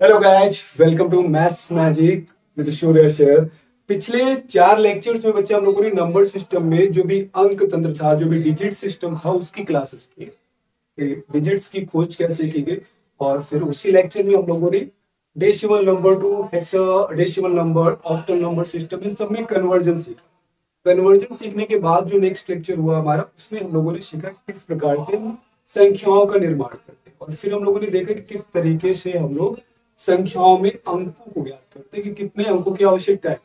Hello guys, welcome to maths magic with Surya sir. पिछले 4 lectures में बच्चे हम लोगों ने नंबर सिस्टम में जो भी अंक तंत्र था, जो भी डिजिट सिस्टम था, उसकी क्लासेस की, डिजिट्स की खोज कैसे की गई। और फिर उसी लेक्चर में हम लोगों ने decimal number to hexadecimal number, octal number system, इन सब में कन्वर्जन सीखा। कन्वर्जन सीखने के बाद जो नेक्स्ट लेक्चर हुआ हमारा, उसमें हम लोगों ने सीखा किस प्रकार से हम संख्याओं का निर्माण करते हैं। और फिर हम लोगों ने देखा कि किस तरीके से हम लोग संख्याओं में अंकों को ज्ञात करते हैं, कि कितने अंकों की आवश्यकता है।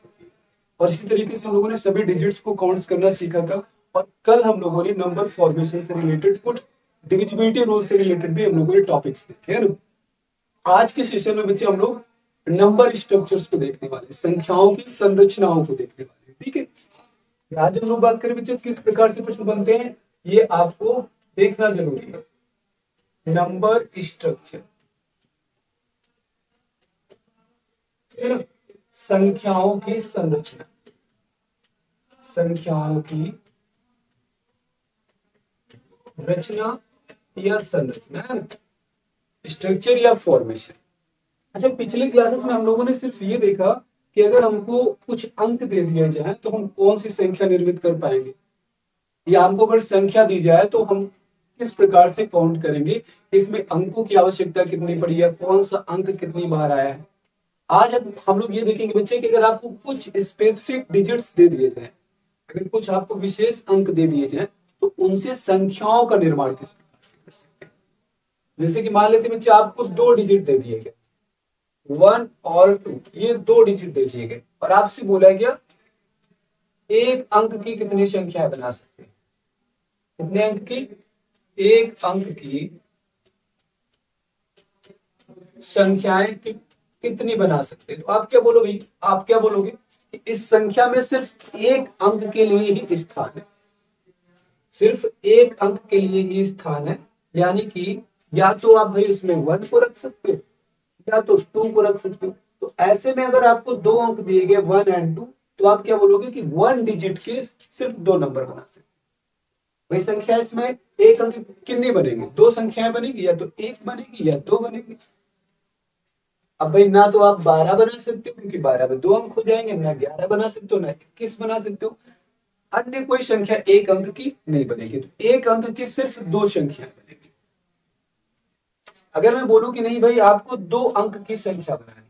और इसी तरीके से हम लोगों ने सभी डिजिट्स को काउंट करना सीखा था। और कल हम लोगों ने नंबर फॉर्मेशन से रिलेटेड कुछ डिविजिबिलिटी रूल से रिलेटेड भी हम लोगों ने टॉपिक्स देखे हैं ना। आज के सेशन में बच्चे हम लोग नंबर स्ट्रक्चर्स को देखने वाले, संख्याओं की संरचनाओं को देखने वाले। ठीक है, आज हम लोग बात करें बच्चे किस प्रकार से प्रश्न बनते हैं, ये आपको देखना जरूरी है। नंबर स्ट्रक्चर, संख्याओं की संरचना, संख्याओं की रचना या संरचना है ना, स्ट्रक्चर या फॉर्मेशन। अच्छा, पिछले क्लासेस में हम लोगों ने सिर्फ ये देखा कि अगर हमको कुछ अंक दे दिए जाए तो हम कौन सी संख्या निर्मित कर पाएंगे, या हमको अगर संख्या दी जाए तो हम किस प्रकार से काउंट करेंगे, इसमें अंकों की आवश्यकता कितनी पड़ी है, कौन सा अंक कितनी बार आया है। आज हम लोग ये देखेंगे बच्चे कि अगर आपको कुछ स्पेसिफिक डिजिट्स दे दिए जाए, अगर कुछ आपको विशेष अंक दे दिए जाए, तो उनसे संख्याओं का निर्माण किस प्रकार से कर सकते हैं। जैसे कि मान लेते बच्चे आपको 2 डिजिट दे दिए गए, 1 और 2, ये 2 डिजिट दे दिए गए, और आपसे बोला गया एक अंक की कितनी संख्या बना सकते हैं। कितने अंक की? एक अंक की संख्याएं कितनी बना सकते हैं। तो आप क्या बोलोगे? आप क्या बोलोगे कि इस संख्या में सिर्फ एक अंक के लिए ही स्थान है, सिर्फ एक अंक के लिए ही स्थान है। यानी कि या तो आप भाई उसमें 1 को रख सकते हो, या तो 2 को रख सकते हो। तो ऐसे में अगर आपको 2 अंक दिए गए 1 और 2, तो आप क्या बोलोगे कि 1 डिजिट के सिर्फ 2 नंबर बना सकते। भाई संख्या इसमें एक अंक कितनी बनेगी? 2 संख्याएं बनेगी, या तो 1 बनेगी या 2 बनेगी। अब भाई ना तो आप 12 बना सकते हो क्योंकि 12 में 2 अंक हो जाएंगे, ना 11 बना सकते हो, ना 21 बना सकते हो। अन्य कोई संख्या एक अंक की नहीं बनेगी। तो एक अंक की सिर्फ 2 संख्याएं बनेगी। अगर मैं बोलूं कि नहीं भाई आपको 2 अंक की संख्या बनानी,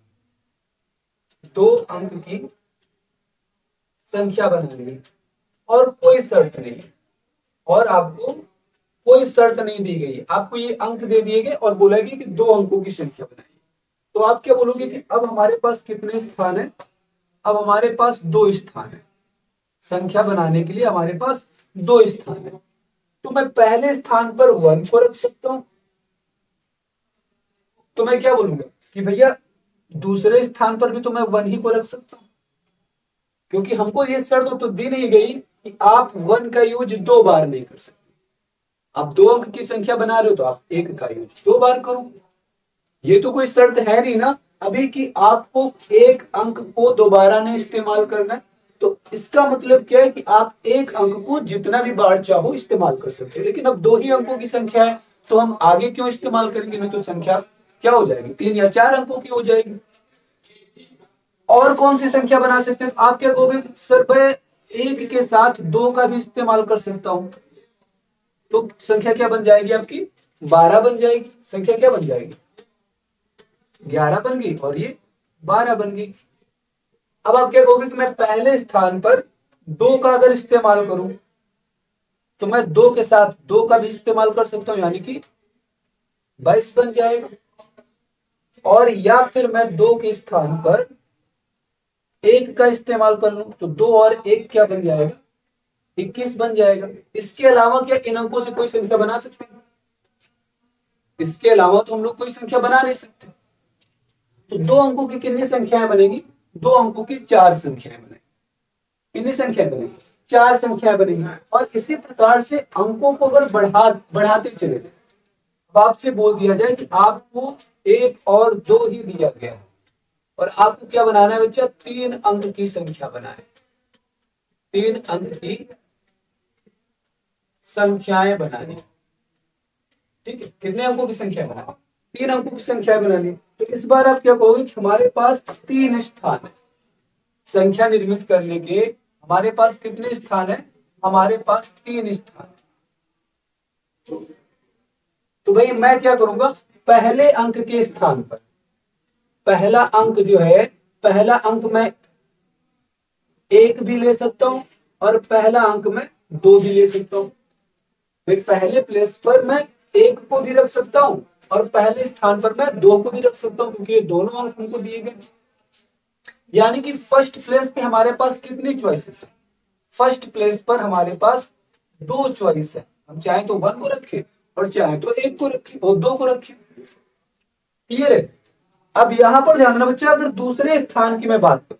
2 अंक की संख्या बनानी है, और कोई शर्त नहीं, और आपको कोई शर्त नहीं दी गई, आपको ये अंक दे दिए गए और बोला गया कि 2 अंकों की संख्या बनाइए, तो आप क्या बोलोगे कि अब हमारे पास कितने स्थान है? अब हमारे पास 2 स्थान है। संख्या बनाने के लिए हमारे पास 2 स्थान है। तो मैं पहले स्थान पर 1 को रख सकता हूं, तो मैं क्या बोलूंगा कि भैया दूसरे स्थान पर भी तो मैं 1 ही को रख सकता हूं, क्योंकि हमको ये शर्त तो दी नहीं गई कि आप 1 का यूज 2 बार नहीं कर सकते। आप 2 अंक की संख्या बना रहे हो तो आप 1 का यूज 2 बार करो। ये तो कोई शर्त है नहीं ना अभी कि आपको एक अंक को दोबारा नहीं इस्तेमाल करना है। तो इसका मतलब क्या है कि आप एक अंक को जितना भी बार चाहो इस्तेमाल कर सकते हो। लेकिन अब 2 ही अंकों की संख्या है, तो हम आगे क्यों इस्तेमाल करेंगे? नहीं तो संख्या क्या हो जाएगी? 3 या 4 अंकों की हो जाएगी। और कौन सी संख्या बना सकते हैं? तो आप क्या कहोगे? सर मैं 1 के साथ 2 का भी इस्तेमाल कर सकता हूं। तो संख्या क्या बन जाएगी आपकी? 12 बन जाएगी। संख्या क्या बन जाएगी? 11 बन गई और ये 12 बन गई। अब आप क्या कहोगे कि मैं पहले स्थान पर 2 का अगर इस्तेमाल करूं, तो मैं 2 के साथ 2 का भी इस्तेमाल कर सकता हूं, यानी कि 22 बन जाएगा। और या फिर मैं 2 के स्थान पर 1 का इस्तेमाल कर लूं, तो 2 और 1 क्या बन जाएगा? 21 बन जाएगा। इसके अलावा क्या इन अंकों से कोई संख्या बना सकते हैं? इसके अलावा तो हम लोग कोई संख्या बना नहीं सकते। तो 2 अंकों की कितनी संख्याएं बनेगी? 2 अंकों की 4 संख्याएं बनेगी। कितनी संख्याएं बनेगी? 4 संख्याएं बनेगी। और इसी प्रकार से अंकों को अगर बढ़ाते चले, अब आपसे बोल दिया जाए कि आपको 1 और 2 ही दिया गया है, और आपको क्या बनाना है बच्चा? 3 अंक की संख्या बनाए, 3 अंक की संख्याएं बनानी। ठीक है, कितने अंकों की संख्या बनानी? 3 अंकों की संख्या बनानी। तो इस बार आप क्या कहोगे कि हमारे पास 3 स्थान है संख्या निर्मित करने के। हमारे पास कितने स्थान है? हमारे पास 3 स्थान। तो भाई मैं क्या करूंगा, पहले अंक के स्थान पर पहला अंक जो है, पहला अंक मैं 1 भी ले सकता हूं और पहला अंक मैं 2 भी ले सकता हूं। भाई पहले प्लेस पर मैं 1 को भी रख सकता हूं और पहले स्थान पर मैं 2 को भी रख सकता हूं, क्योंकि ये दोनों अंक हमको दिए गए। यानी कि फर्स्ट प्लेस पे हमारे पास कितनी चॉइसेस है? फर्स्ट प्लेस पर हमारे पास 2 चॉइस है। हम चाहे तो 1 को रखें और चाहे तो 1 को रखें और 2 को रखें। क्लियर है? अब यहां पर ध्यान रखना बच्चा, अगर दूसरे स्थान की मैं बात करूं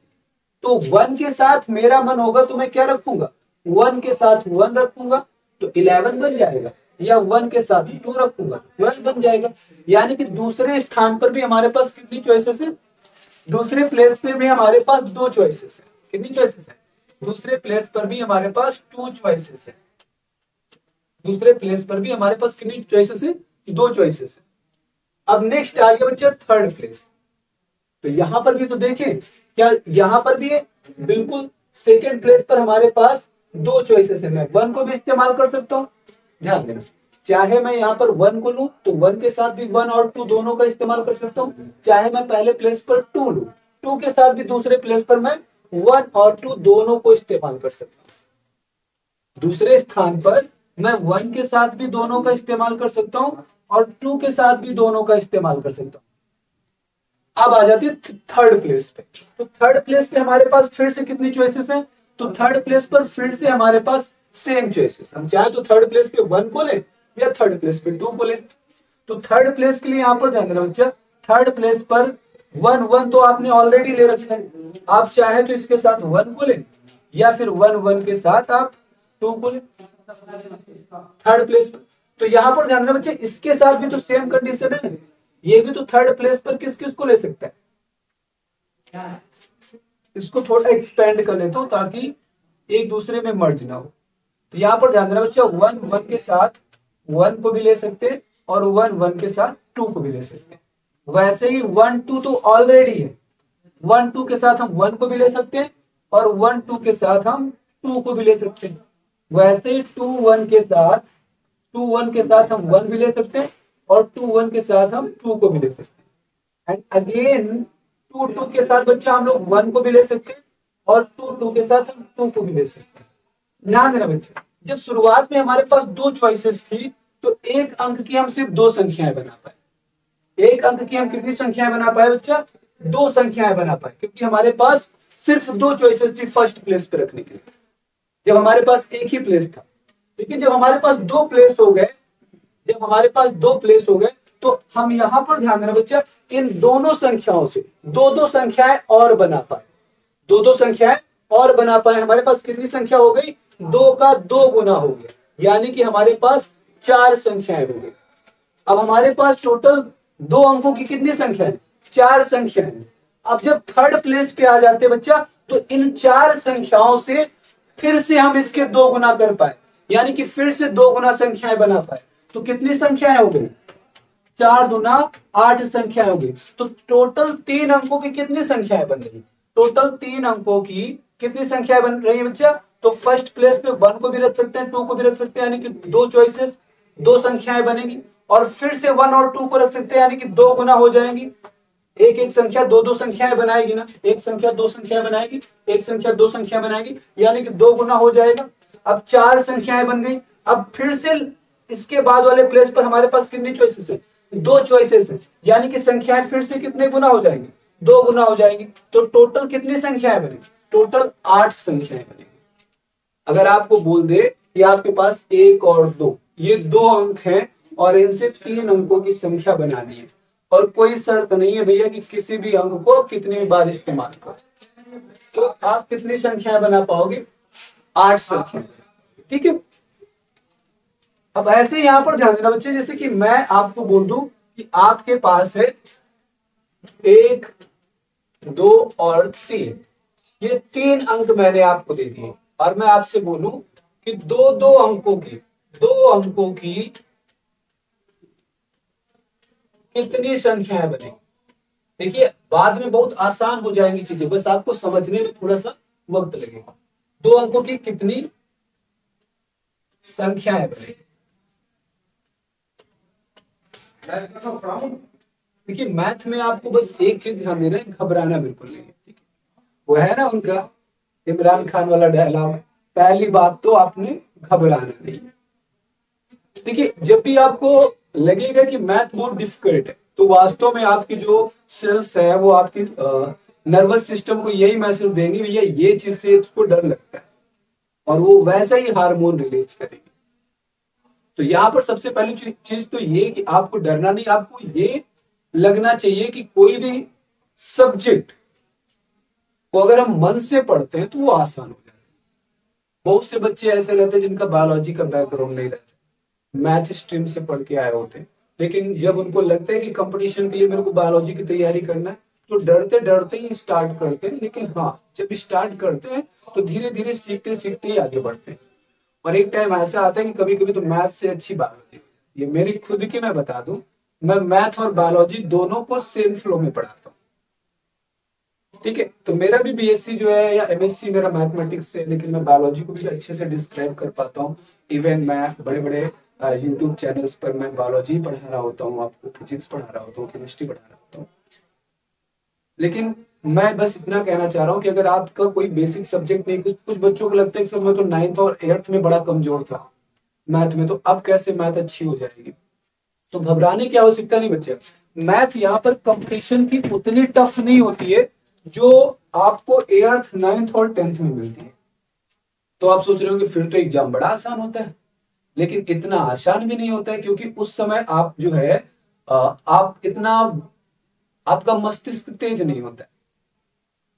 तो 1 के साथ मेरा मन होगा तो मैं क्या रखूंगा? 1 के साथ 1 रखूंगा तो 11 बन जाएगा, या 1 के साथ 2 रखूंगा 12 बन जाएगा। यानी कि दूसरे स्थान पर भी हमारे पास कितनी चॉइसेस है? दूसरे प्लेस पे भी हमारे पास 2 चॉइसेस है। कितनी चॉइसेस है? दूसरे प्लेस पर भी हमारे पास 2 चॉइसेस है। दूसरे प्लेस पर भी हमारे पास कितनी चॉइसेस है? 2 चॉइसेस है। अब नेक्स्ट आ गया बच्चा थर्ड प्लेस। तो यहां पर भी तो देखें, क्या यहां पर भी है? बिल्कुल सेकेंड प्लेस पर हमारे पास 2 चॉइसेस है। मैं 1 को भी इस्तेमाल कर सकता हूं। ध्यान देना, चाहे मैं यहां पर 1 को लूं तो 1 के साथ भी 1 और 2 दोनों का इस्तेमाल कर सकता हूं। चाहे मैं पहले प्लेस पर 2 लूं, 2 के साथ भी दूसरे प्लेस पर मैं 1 और 2 दोनों को इस्तेमाल कर सकता हूं। दूसरे स्थान पर मैं 1 के साथ भी दोनों का इस्तेमाल कर सकता हूं और 2 के साथ भी दोनों का इस्तेमाल कर सकता हूं। अब आ जाती है थर्ड प्लेस पे। तो थर्ड प्लेस पे हमारे पास फिर से कितनी चॉइसेस हैं? तो थर्ड प्लेस पर फिर से हमारे पास सेम चॉइसेस। हम चाहे तो थर्ड प्लेस पे 1 को लें या थर्ड प्लेस पे 2 को लें। तो थर्ड प्लेस के लिए यहां पर ध्यान देना बच्चा, थर्ड प्लेस पर 1 तो आपने ऑलरेडी ले रखा है। आप चाहे तो इसके साथ 1 को लें या फिर 1 के साथ आप 2 को लें थर्ड प्लेस पर। तो यहां पर ध्यान देना बच्चे, इसके साथ भी तो सेम कंडीशन है। ये भी तो थर्ड प्लेस पर किस किस को ले सकता है? इसको थोड़ा एक्सपेंड कर लेता हूं ताकि एक दूसरे में मर्ज ना हो। तो यहां पर ध्यान देना बच्चा, 1 के साथ 1 को भी ले सकते हैं और 1 के साथ 2 को भी ले सकते हैं। वैसे ही 1 2 तो ऑलरेडी है। 1 2 के साथ हम 1 को भी ले सकते हैं और 1 2 के साथ हम 2 को भी ले सकते हैं। वैसे ही 2 1 के साथ हम 1 भी ले सकते हैं और 2 1 के साथ हम 2 को भी ले सकते हैं। एंड अगेन 2 2 के साथ बच्चा हम लोग 1 को भी ले सकते हैं और 2 2 के साथ हम 2 को भी ले सकते हैं। ध्यान देना बच्चा, जब शुरुआत में हमारे पास 2 चॉइसेस थी तो एक अंक की हम सिर्फ 2 संख्याएं बना पाए। एक अंक की हम कितनी संख्याएं बना पाए बच्चा? 2 संख्याएं बना पाए, क्योंकि हमारे पास सिर्फ 2 चॉइसेस थी फर्स्ट प्लेस पे रखने के लिए, जब हमारे पास एक ही प्लेस था। लेकिन जब हमारे पास 2 प्लेस हो गए, तो हम यहां पर ध्यान देना बच्चा, इन दोनों संख्याओं से 2 संख्याएं और बना पाए। 2 संख्याएं और बना पाए। हमारे पास कितनी संख्या हो गई? 2 का 2 गुना हो गया, यानी कि हमारे पास 4 संख्याएं हो गई। अब हमारे पास टोटल 2 अंकों की कितनी संख्या है? 4 संख्या है। अब जब थर्ड प्लेस पे आ जाते बच्चा, तो इन 4 संख्याओं से फिर से हम इसके 2 गुना कर पाए, यानी कि फिर से 2 गुना संख्याएं बना पाए। तो कितनी संख्याएं हो गई? 4 दूना 8 संख्याएं हो गई। तो टोटल 3 अंकों की कितनी संख्याएं बन रही? टोटल 3 अंकों की कितनी संख्याएं बन रही है बच्चा? तो फर्स्ट प्लेस पे 1 को भी रख सकते हैं, 2 को भी रख सकते हैं, यानी कि 2 चॉइसेस, 2 संख्याएं बनेगी। और फिर से 1 और 2 को रख सकते हैं, यानी कि 2 गुना हो जाएंगी। एक एक संख्या 2 संख्याएं बनाएगी ना, एक संख्या 2 संख्याएं बनाएगी, एक संख्या 2 संख्या बनाएगी, यानी कि 2 गुना हो जाएगा। अब 4 संख्याएं बन गई। अब फिर से इसके बाद वाले प्लेस पर हमारे पास कितनी चॉइसेस है? 2 चॉइसेस है, यानी कि संख्याएं फिर से कितने गुना हो जाएंगी? 2 गुना हो जाएगी। तो टोटल कितनी संख्याएं बनेगी? टोटल 8 संख्याएं बनेगी। अगर आपको बोल दे कि आपके पास 1 और 2, ये 2 अंक हैं और इनसे 3 अंकों की संख्या बनानी है, और कोई शर्त नहीं है भैया कि किसी भी अंक को कितनी बार इस्तेमाल करो, तो आप कितनी संख्याएं बना पाओगे? 8 संख्याएं। ठीक है। अब ऐसे यहां पर ध्यान देना बच्चे, जैसे कि मैं आपको बोल दूं कि आपके पास है 1 2 और 3, ये 3 अंक मैंने आपको दे दिए, और मैं आपसे बोलूं कि 2 अंकों की दो अंकों की कितनी संख्याएं बनेगी। देखिए बाद में बहुत आसान हो जाएंगी चीजें, बस आपको समझने में थोड़ा सा वक्त लगेगा। दो अंकों की कितनी संख्याएं बनेगी। देखिए मैथ में आपको बस एक चीज ध्यान देना है, घबराना बिल्कुल नहीं है, ठीक है। वो है ना उनका इमरान खान वाला डायलॉग, पहली बात तो आपने घबराना नहीं है। देखिए जब भी आपको लगेगा कि मैथ बहुत डिफिकल्ट है, तो वास्तव में आपकी जो सेल्स है वो आपकी नर्वस सिस्टम को यही मैसेज देंगे, भैया ये चीज से उसको डर लगता है, और वो वैसा ही हार्मोन रिलीज करेगी। तो यहां पर सबसे पहली चीज तो ये कि आपको डरना नहीं, आपको ये लगना चाहिए कि कोई भी सब्जेक्ट को अगर हम मन से पढ़ते हैं तो वो आसान हो जाता है। बहुत से बच्चे ऐसे रहते हैं जिनका बायोलॉजी का बैकग्राउंड नहीं रहता, मैथ स्ट्रीम से पढ़ के आए होते, लेकिन जब उनको लगता है कि कंपटीशन के लिए मेरे को बायोलॉजी की तैयारी करना है, तो डरते डरते ही स्टार्ट करते हैं। लेकिन हाँ जब स्टार्ट करते हैं तो धीरे धीरे सीखते सीखते ही आगे बढ़ते हैं। और एक टाइम ऐसा आता है कि कभी कभी तो मैथ से अच्छी बायोलॉजी, ये मेरी खुद की मैं बता दूं, मैं मैथ और बायोलॉजी दोनों को सेम फ्लो में पढ़ाता हूँ, ठीक है। तो मेरा भी बीएससी जो है या एमएससी मेरा मैथमेटिक्स से, लेकिन मैं बायोलॉजी को भी अच्छे से डिस्क्राइब कर पाता हूँ। इवन मैं बड़े बड़े यूट्यूब चैनल्स पर मैं बायोलॉजी पढ़ा रहा होता हूँ, आपको फिजिक्स पढ़ा रहा होता हूँ, केमिस्ट्री पढ़ा रहा होता हूँ। लेकिन मैं बस इतना कहना चाह रहा हूँ कि अगर आपका कोई बेसिक सब्जेक्ट नहीं, कुछ बच्चों को लगता है कि सर मैं तो 9th और 8th में बड़ा कमजोर था मैथ में, तो अब कैसे मैथ अच्छी हो जाएगी। तो घबराने की आवश्यकता नहीं बच्चे। मैथ यहाँ पर कंपटीशन की उतनी टफ नहीं होती है जो आपको 8th 9th और 10th में मिलती है। तो आप सोच रहे हो कि फिर तो एग्जाम बड़ा आसान होता है, लेकिन इतना आसान भी नहीं होता है, क्योंकि उस समय आप जो है आप इतना, आपका मस्तिष्क तेज नहीं होता है।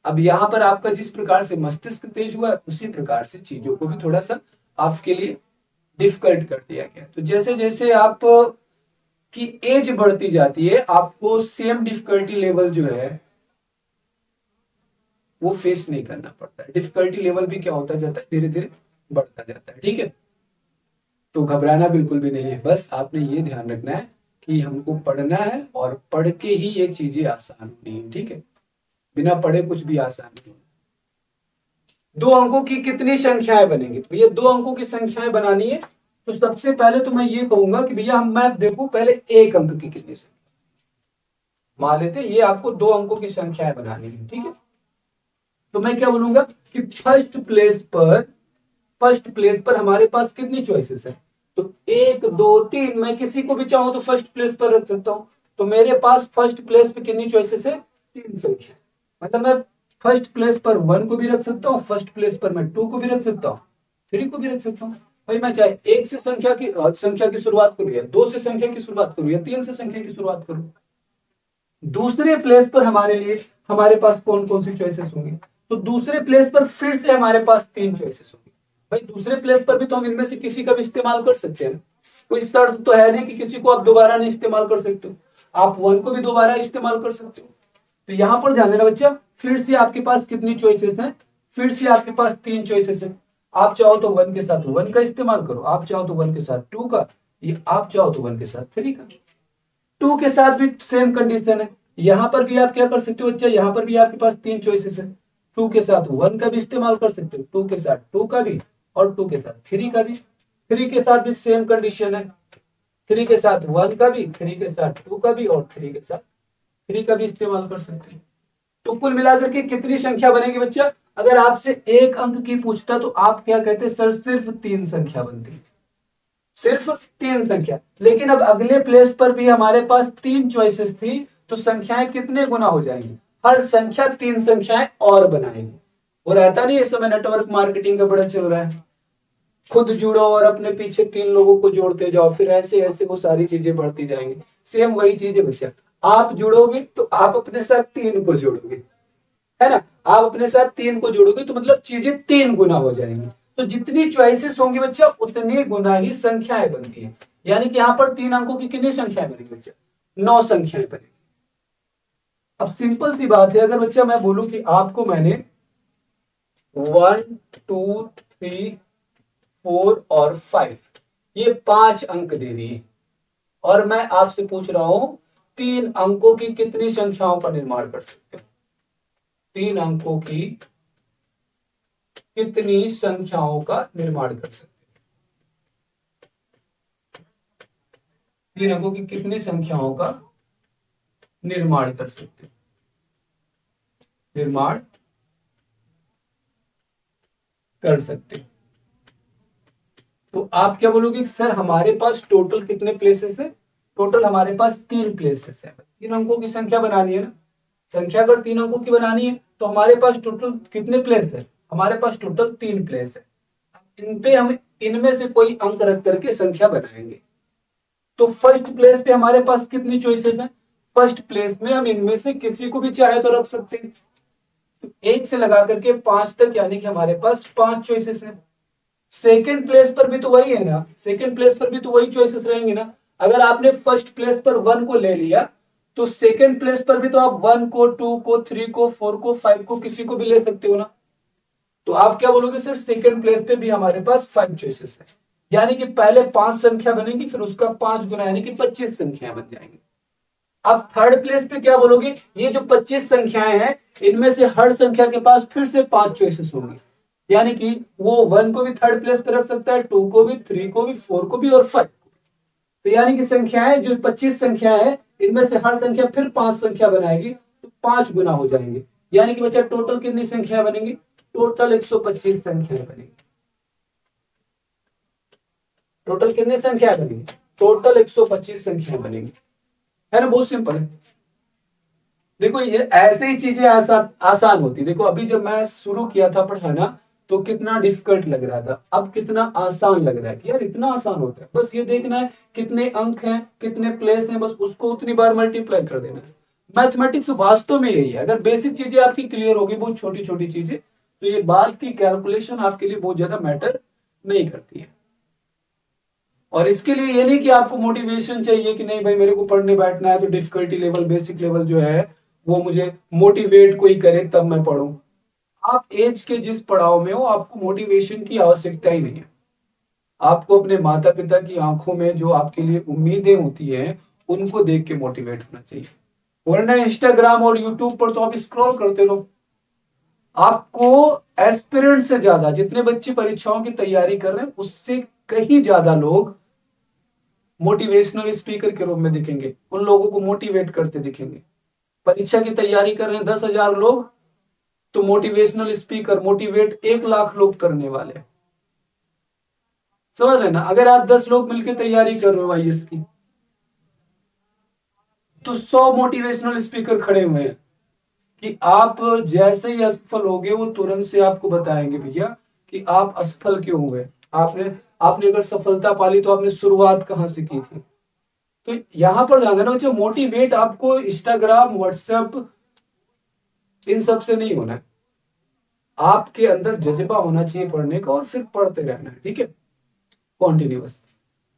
अब यहां पर आपका जिस प्रकार से मस्तिष्क तेज हुआ है, उसी प्रकार से चीजों को भी थोड़ा सा आपके लिए डिफिकल्ट कर दिया गया। तो जैसे जैसे आप की एज बढ़ती जाती है, आपको सेम डिफिकल्टी लेवल जो है वो फेस नहीं करना पड़ता है। डिफिकल्टी लेवल भी क्या होता जाता है, धीरे धीरे बढ़ता जाता है, ठीक है। तो घबराना बिल्कुल भी नहीं है, बस आपने ये ध्यान रखना है कि हमको पढ़ना है और पढ़ के ही ये चीजें आसान होनी है, ठीक है। बिना पढ़े कुछ भी आसान नहीं। दो अंकों की कितनी संख्याएं बनेंगी, तो ये दो अंकों की संख्याएं बनानी है। तो सबसे पहले तो मैं ये कहूंगा कि भैया हम मैं देखूं पहले एक अंक की कितनी संख्या, मान लेते ये आपको दो अंकों की संख्याएं बनानी है, ठीक है। तो मैं क्या बोलूंगा कि फर्स्ट प्लेस पर हमारे पास कितनी चॉइसेस है, तो 1 2 3, मैं किसी को भी चाहूं तो फर्स्ट प्लेस पर रख सकता हूं। तो मेरे पास फर्स्ट प्लेस पे कितनी चॉइसेस है, 3 संख्या। मतलब मैं फर्स्ट प्लेस पर 1 को भी रख सकता हूँ, फर्स्ट प्लेस पर मैं 2 को भी रख सकता हूँ, 3 को भी रख सकता हूँ। भाई मैं चाहे 1 से संख्या की शुरुआत करूँ, या 2 से संख्या की शुरुआत करूँ, या 3 से संख्या की शुरुआत करूँ। दूसरे प्लेस पर हमारे पास कौन कौन सी चॉइसेस होंगी, तो दूसरे प्लेस पर फिर से हमारे पास 3 चॉइसेस होंगी। भाई दूसरे प्लेस पर भी तो हम इनमें से किसी का भी इस्तेमाल कर सकते हैं, कोई शर्त तो है नहीं कि किसी को आप दोबारा नहीं इस्तेमाल कर सकते हो। आप 1 को भी दोबारा इस्तेमाल कर सकते हो। तो यहां पर ध्यान देना बच्चा, फिर से आपके पास कितनी चॉइसेस हैं, फिर से आपके पास 3 चॉइसेस हैं। आप चाहो तो 1 के साथ 1 का इस्तेमाल करो, आप चाहो तो 1 के साथ 2 का, ये आप चाहो तो 1 के साथ 3 का। 2 के साथ भी सेम कंडीशन है, यहां पर भी आप क्या कर सकते हो बच्चा, यहां पर भी आपके पास 3 चॉइसेस है। 2 के साथ 1 का भी इस्तेमाल कर सकते हो, 2 के साथ 2 का भी, और 2 के साथ 3 का भी। 3 के साथ भी सेम कंडीशन है, 3 के साथ 1 का भी, 3 के साथ 2 का भी, और 3 के साथ 3 का भी इस्तेमाल कर सकते हैं। तो कुल मिलाकर के कितनी संख्या बनेगी बच्चा, अगर आपसे एक अंक की पूछता तो आप क्या कहते, सर सिर्फ 3 संख्या बनती, सिर्फ 3 संख्या। लेकिन अब अगले प्लेस पर भी हमारे पास 3 चॉइसेस थी, तो संख्याएं कितने गुना हो जाएंगी, हर संख्या 3 संख्याएं और बनाएंगी। और रहता नहीं इस समय नेटवर्क मार्केटिंग का बड़ा चल रहा है, खुद जुड़ो और अपने पीछे 3 लोगों को जोड़ते जाओ, फिर ऐसे ऐसे वो सारी चीजें बढ़ती जाएंगी। सेम वही चीज है बच्चा, आप जुड़ोगे तो आप अपने साथ 3 को जोड़ोगे, है ना। आप अपने साथ 3 को जोड़ोगे तो मतलब चीजें 3 गुना हो जाएंगी। तो जितनी चॉइसेस होंगी बच्चा उतनी गुना ही संख्याएं बनती है। यानी कि यहां पर 3 अंकों की कितनी संख्याएं बनेगी बच्चा, 9 संख्याएं बनेगी। अब सिंपल सी बात है, अगर बच्चा मैं बोलूं कि आपको मैंने 1 2 3 4 और 5 ये 5 अंक दे दिए और मैं आपसे पूछ रहा हूं 3 अंकों की कितनी संख्याओं का निर्माण कर सकते हो? 3 अंकों की कितनी संख्याओं का निर्माण कर सकते हो? 3 अंकों की कितनी संख्याओं का निर्माण कर सकते हो? निर्माण कर सकते हो। तो आप क्या बोलोगे सर हमारे पास टोटल कितने प्लेसेस है? टोटल हमारे पास 3 प्लेसेस है। 3 अंकों की संख्या बनानी है ना, संख्या अगर 3 अंकों की बनानी है तो हमारे पास टोटल कितने प्लेस है? हमारे पास टोटल 3 प्लेस है। इन पे हम इनमें से कोई अंक रख करके संख्या बनाएंगे। तो फर्स्ट प्लेस पे हमारे पास कितनी चॉइसेस हैं? फर्स्ट प्लेस में हम इनमें से किसी को भी चाहे तो रख सकते हैं। तो 1 से लगा करके 5 तक यानी कि हमारे पास 5 चॉइसेस हैं। सेकेंड प्लेस पर भी तो वही है ना, सेकेंड प्लेस पर भी तो वही चॉइसेस रहेंगी ना। अगर आपने फर्स्ट प्लेस पर 1 को ले लिया तो सेकेंड प्लेस पर भी तो आप 1 को, 2 को, 3 को, 4 को, 5 को किसी को भी ले सकते हो ना। तो आप क्या बोलोगे सर सेकेंड प्लेस पे भी हमारे पास 5 चॉइसेस है, यानी कि पहले 5 संख्या बनेगी फिर उसका 5 गुना यानी कि 25 संख्या बन जाएंगी। अब थर्ड प्लेस पे क्या बोलोगे? ये जो 25 संख्याएं हैं इनमें से हर संख्या के पास फिर से 5 चॉइसेस होंगी, यानी कि वो 1 को भी थर्ड प्लेस पे रख सकता है, 2 को भी, 3 को भी, 4 को भी और 5 को। तो यानी कि संख्याएं जो 25 संख्याएं हैं इनमें से हर संख्या फिर 5 संख्या बनाएगी तो 5 गुना हो जाएंगे, यानी कि बच्चा टोटल कितनी संख्या बनेंगी? टोटल 125 संख्याएं बनेंगी। टोटल कितनी संख्या बनेंगी? टोटल 125 संख्याएं बनेंगी, है ना। बहुत सिंपल है। देखो ये ऐसे ही चीजें आसान होती। देखो अभी जब मैं शुरू किया था पढ़ाना तो कितना डिफिकल्ट लग रहा था, अब कितना आसान लग रहा है कि यार इतना आसान होता है। बस ये देखना है कितने अंक हैं, कितने प्लेस हैं, बस उसको उतनी बार मल्टीप्लाई कर देना है। मैथमेटिक्स वास्तव में यही है। अगर बेसिक चीजें आपकी क्लियर होगी, बहुत छोटी छोटी चीजें, तो ये बाद की कैलकुलेशन आपके लिए बहुत ज्यादा मैटर नहीं करती है। और इसके लिए ये नहीं कि आपको मोटिवेशन चाहिए कि नहीं भाई मेरे को पढ़ने बैठना है तो डिफिकल्टी लेवल, बेसिक लेवल जो है वो मुझे मोटिवेट कोई करे तब मैं पढ़ूं। आप एज के जिस पड़ाव में हो आपको मोटिवेशन की आवश्यकता ही नहीं है। आपको अपने माता पिता की आंखों में जो आपके लिए उम्मीदें होती हैं उनको देख के मोटिवेट होना चाहिए, वरना इंस्टाग्राम और यूट्यूब पर तो आप स्क्रॉल करते रहो। आपको एस्पिरेंट से ज्यादा, जितने बच्चे परीक्षाओं की तैयारी कर रहे हैं उससे कहीं ज्यादा लोग मोटिवेशनल स्पीकर के रूप में दिखेंगे, उन लोगों को मोटिवेट करते दिखेंगे। परीक्षा की तैयारी कर रहे हैं 10,000 लोग, तो मोटिवेशनल स्पीकर मोटिवेट 1,00,000 लोग करने वाले हैं। समझ रहे ना। अगर आप 10 लोग मिलकर तैयारी कर रहे हो आईएएस की तो 100 मोटिवेशनल स्पीकर खड़े हुए हैं कि आप जैसे ही असफल होगे वो तुरंत से आपको बताएंगे भैया कि आप असफल क्यों हुए। आपने आपने अगर सफलता पाली तो आपने शुरुआत कहां से की थी। तो यहां पर ध्यान देना बच्चों, मोटिवेट आपको इंस्टाग्राम, व्हाट्सएप इन सब से नहीं होना है। आपके अंदर जज्बा होना चाहिए पढ़ने का और फिर पढ़ते रहना है, ठीक है, कॉन्टिन्यूअस।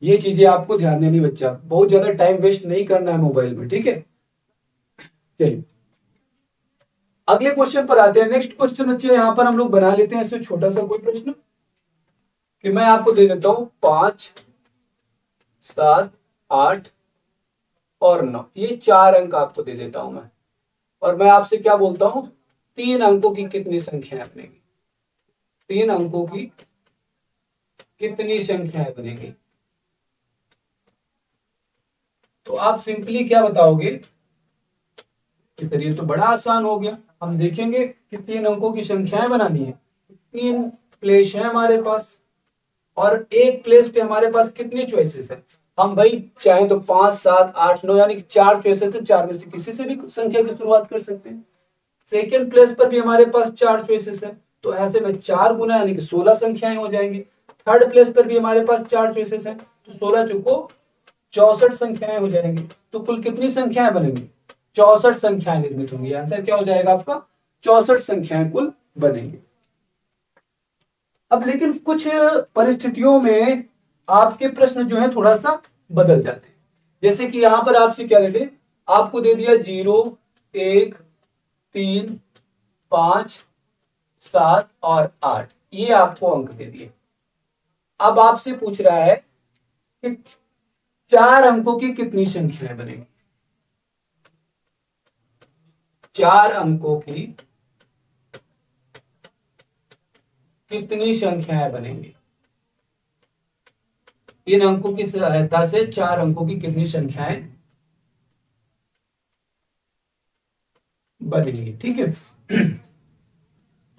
ये चीजें आपको ध्यान देनी बच्चा, बहुत ज्यादा टाइम वेस्ट नहीं करना है मोबाइल में, ठीक है। चलिए अगले क्वेश्चन पर आते हैं। नेक्स्ट क्वेश्चन बच्चे यहां पर हम लोग बना लेते हैं ऐसे छोटा सा कोई प्रश्न कि मैं आपको दे देता हूं 5, 7, 8 और 9, ये 4 अंक आपको दे देता हूं मैं, और मैं आपसे क्या बोलता हूं 3 अंकों की कितनी संख्याएं बनेगी? 3 अंकों की कितनी संख्याएं बनेगी? तो आप सिंपली क्या बताओगे कि सर ये तो बड़ा आसान हो गया। हम देखेंगे कि 3 अंकों की संख्याएं बनानी है। 3 प्लेस है हमारे पास और एक प्लेस पे हमारे पास कितनी चॉइसेस है? हम भाई चाहे तो 5, 7, 8, 9 यानी कि 4 चॉइसेस है, 4 में से किसी से भी संख्या की शुरुआत कर सकते हैं। सेकेंड प्लेस पर भी हमारे पास 4 चॉइसेस है, तो ऐसे में 4 गुना यानी कि 16 संख्याएं हो जाएंगी। थर्ड प्लेस पर भी हमारे पास 4 चॉइसेस हैं, तो 16 चौको 64 संख्याएं हो जाएंगी। तो कुल कितनी संख्याएं बनेंगी? 64 संख्याएं निर्मित होंगी। आंसर क्या हो जाएगा आपका? 64 संख्याएं कुल बनेंगी। अब लेकिन कुछ परिस्थितियों में आपके प्रश्न जो है थोड़ा सा बदल जाते हैं। जैसे कि यहां पर आपसे क्या दे दे, आपको दे दिया 0, 1, 3, 5, 7 और 8, ये आपको अंक दे दिए। अब आपसे पूछ रहा है कि 4 अंकों की कितनी संख्याएं बनेंगी। 4 अंकों की कितनी संख्याएं बनेंगी। इन अंकों की सहायता से 4 अंकों की कितनी संख्याएं बनेंगी। ठीक है।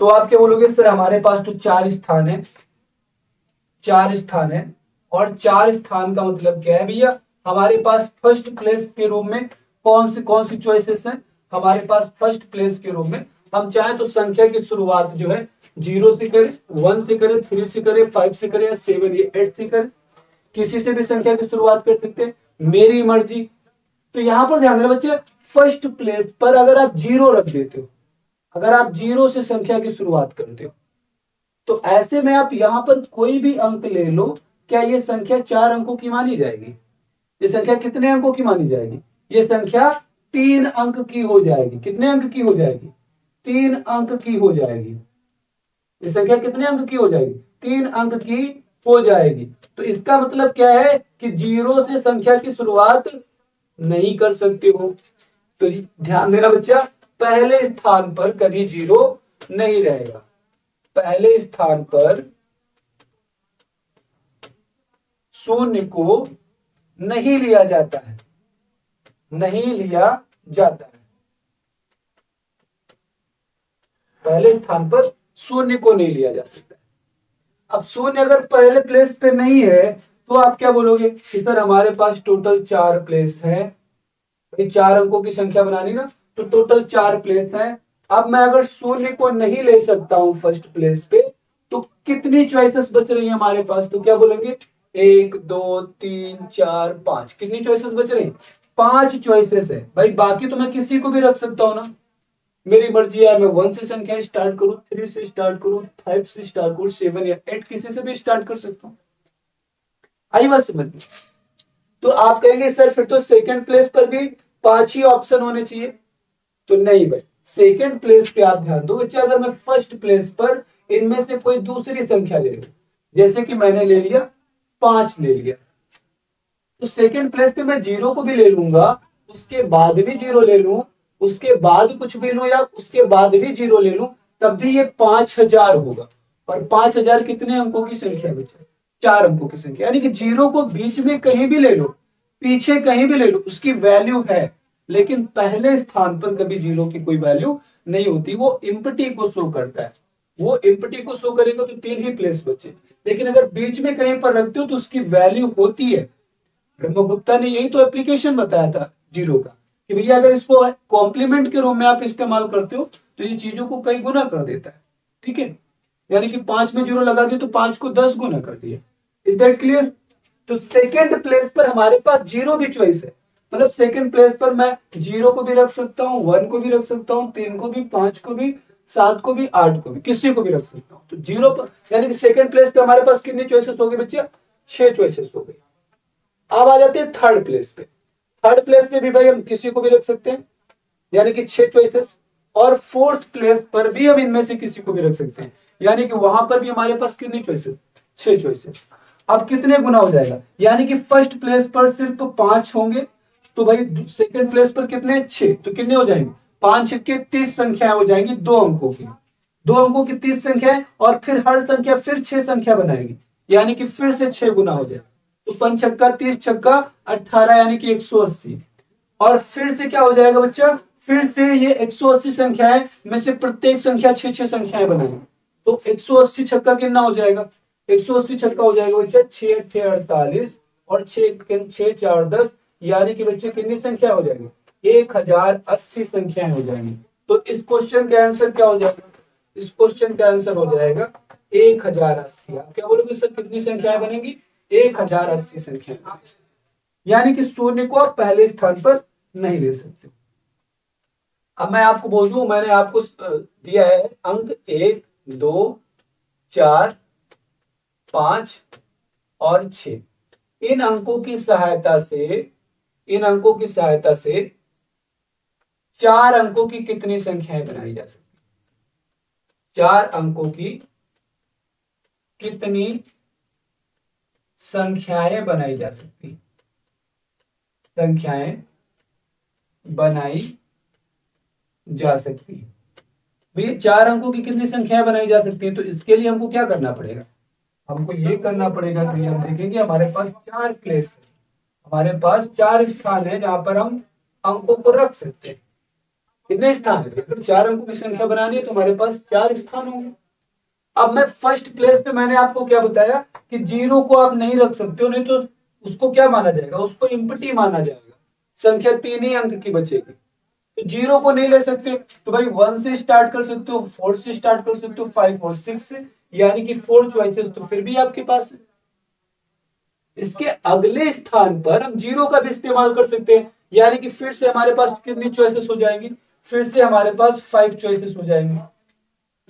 तो आप क्या बोलोगे सर, हमारे पास तो 4 स्थान है, 4 स्थान है, और 4 स्थान का मतलब क्या है भैया, हमारे पास फर्स्ट प्लेस के रूप में कौन सी चॉइसेस हैं। हमारे पास फर्स्ट प्लेस के रूप में हम चाहें तो संख्या की शुरुआत जो है 0 से करें, 1 से करें, 3 से करें, 5 से करें, या 7 या 8 से करें, किसी से भी संख्या की शुरुआत कर सकते हैं, मेरी मर्जी। तो यहां पर ध्यान देना बच्चे, फर्स्ट प्लेस पर अगर आप 0 रख देते हो, अगर आप 0 से संख्या की शुरुआत करते हो, तो ऐसे में आप यहां पर कोई भी अंक ले लो, क्या ये संख्या 4 अंकों की मानी जाएगी। ये संख्या कितने अंकों की मानी जाएगी, ये संख्या 3 अंक की हो जाएगी। कितने अंक की हो जाएगी, 3 अंक की हो जाएगी। ये संख्या कितने अंक की हो जाएगी, 3 अंक की हो जाएगी। तो इसका मतलब क्या है कि 0 से संख्या की शुरुआत नहीं कर सकते हो। तो ध्यान देना बच्चा, पहले स्थान पर कभी 0 नहीं रहेगा। पहले स्थान पर शून्य को नहीं लिया जाता है, नहीं लिया जाता है। पहले स्थान पर शून्य को नहीं लिया जा सकता है। अब शून्य अगर पहले प्लेस पे नहीं है तो आप क्या बोलोगे कि सर हमारे पास टोटल 4 प्लेस है, 4 अंकों की संख्या बनानी ना, तो टोटल 4 प्लेस है। अब मैं अगर शून्य को नहीं ले सकता हूं फर्स्ट प्लेस पे, तो कितनी चॉइसेस बच रही है हमारे पास, तो क्या बोलेंगे 1 2 3 4 5, कितनी चॉइसेस बच रही, 5 चॉइसेस है भाई। बाकी तो मैं किसी को भी रख सकता हूं ना, मेरी मर्जी है, मैं 1 से संख्या स्टार्ट करूं, 3 से स्टार्ट करूं, 5 से स्टार्ट करूं, 7 या 8 किसी से भी स्टार्ट कर सकता हूं। आई बात समझ में। तो आप कहेंगे सर फिर तो सेकंड प्लेस पर भी 5 ही ऑप्शन होने चाहिए, तो नहीं भाई, सेकंड प्लेस पे आप ध्यान दो बच्चा, अगर मैं फर्स्ट प्लेस पर इनमें से कोई दूसरी संख्या ले लूं, जैसे कि मैंने ले लिया 5 ले लिया, तो सेकंड प्लेस पे मैं 0 को भी ले लूंगा, उसके बाद भी 0 ले लूं, उसके बाद कुछ भी लूं, या उसके बाद भी 0 ले लूं, तब भी ये 5000 होगा। और 5000 कितने अंकों की संख्या बच्चा, 4 अंकों की संख्या। यानी कि 0 को बीच में कहीं भी ले लो, पीछे कहीं भी ले लो, उसकी वैल्यू है, लेकिन पहले स्थान पर कभी 0 की कोई वैल्यू नहीं होती। वो इम्पटी को शो करता है, वो इम्पटी को शो करेगा तो 3 ही प्लेस बचे, लेकिन अगर बीच में कहीं पर रखते हो तो उसकी वैल्यू होती है। ब्रह्मगुप्ता ने यही तो एप्लीकेशन बताया था 0 का, कि भैया अगर इसको कॉम्प्लीमेंट के रूप में आप इस्तेमाल करते हो तो ये चीजों को कई गुना कर देता है। ठीक है, यानी कि 5 में 0 लगा दिया तो 5 को 10 गुना कर दिया। Is that clear. तो सेकेंड प्लेस पर हमारे पास 0 भी चॉइस है, मतलब सेकेंड प्लेस पर मैं 0 को भी रख सकता हूँ, 1 को भी रख सकता हूँ, 3 को भी, 5 को भी, 7 को भी, 8 को भी, किसी को भी रख सकता हूँ। तो 0 पर यानी कि सेकेंड प्लेस पे हमारे पास कितनी चॉइसेस हो गई बच्चे, 6 चॉइसेस हो गई। अब आ जाते हैं थर्ड प्लेस पे। थर्ड प्लेस पे भी भाई हम किसी को भी रख सकते हैं, यानी कि 6 चॉइसेस। और फोर्थ प्लेस पर भी हम इनमें से किसी को भी रख सकते हैं, यानी कि वहां पर भी हमारे पास कितनी चॉइसेस, 6 चॉइसेस। अब कितने गुना हो जाएगा, यानी कि फर्स्ट प्लेस पर सिर्फ 5 होंगे, तो भाई सेकंड प्लेस पर कितने, 6, तो कितने हो जाएंगे, 5 के 30 संख्याएं हो जाएंगी, 2 अंकों की, 2 अंकों की 30 संख्याएं, और फिर हर संख्या फिर 6 संख्या बनाएगी, यानी कि फिर से 6 गुना हो जाएगा। तो 5 छक्का 30 छक्का 18, यानी कि 180। और फिर से क्या हो जाएगा बच्चा, फिर से ये 180 संख्याएं में से प्रत्येक संख्या 6 संख्याएं बनाएगी, तो 180 छक्का कितना हो जाएगा, 180 छक्का हो जाएगा बच्चा 6 8 48, और 6 4 10, यानी कि बच्चे कितनी संख्या हो जाएगी, 1080 संख्याएं हो जाएंगी। तो इस क्वेश्चन का आंसर क्या हो जाएगा, इस क्वेश्चन का आंसर हो जाएगा 1080। आप क्या बोलोगे सर कितनी संख्याएं बनेंगी, 1080 संख्याएं। यानी कि शून्य को आप पहले स्थान पर नहीं ले सकते। अब मैं आपको बोल दूं, मैंने आपको दिया है अंक 1 2 4 5 और 6। इन अंकों की सहायता से, इन अंकों की सहायता से 4 अंकों की कितनी संख्याएं बनाई जा सकती, 4 अंकों की कितनी संख्याएं बनाई जा सकती हैं, संख्याएं बनाई जा सकती है। भैया 4 अंकों की कितनी संख्याएं बनाई जा सकती हैं? तो इसके लिए हमको क्या करना पड़ेगा? हमको ये करना पड़ेगा कि हम देखेंगे हमारे पास 4 प्लेस है, हमारे पास 4 स्थान है जहां पर हम अंकों को रख सकते हैं। कितने स्थान है? अगर 4 अंकों की संख्या बनानी है तो हमारे पास 4 स्थान होंगे। अब मैं फर्स्ट प्लेस पे मैंने आपको क्या बताया कि 0 को आप नहीं रख सकते हो, नहीं तो उसको क्या माना जाएगा? उसको इम्पटी माना जाएगा, संख्या 3 ही अंक की बचेगी। तो 0 को नहीं ले सकते तो भाई 1 से स्टार्ट कर सकते हो, 4 से स्टार्ट कर सकते हो, 5 और 6 से, यानी कि 4 चॉइसेस तो फिर भी आपके पास है। इसके अगले स्थान पर हम 0 का भी इस्तेमाल कर सकते हैं, यानी कि फिर से हमारे पास कितनी चॉइसेस हो जाएंगी? फिर से हमारे पास 5 चॉइसेस हो जाएंगी,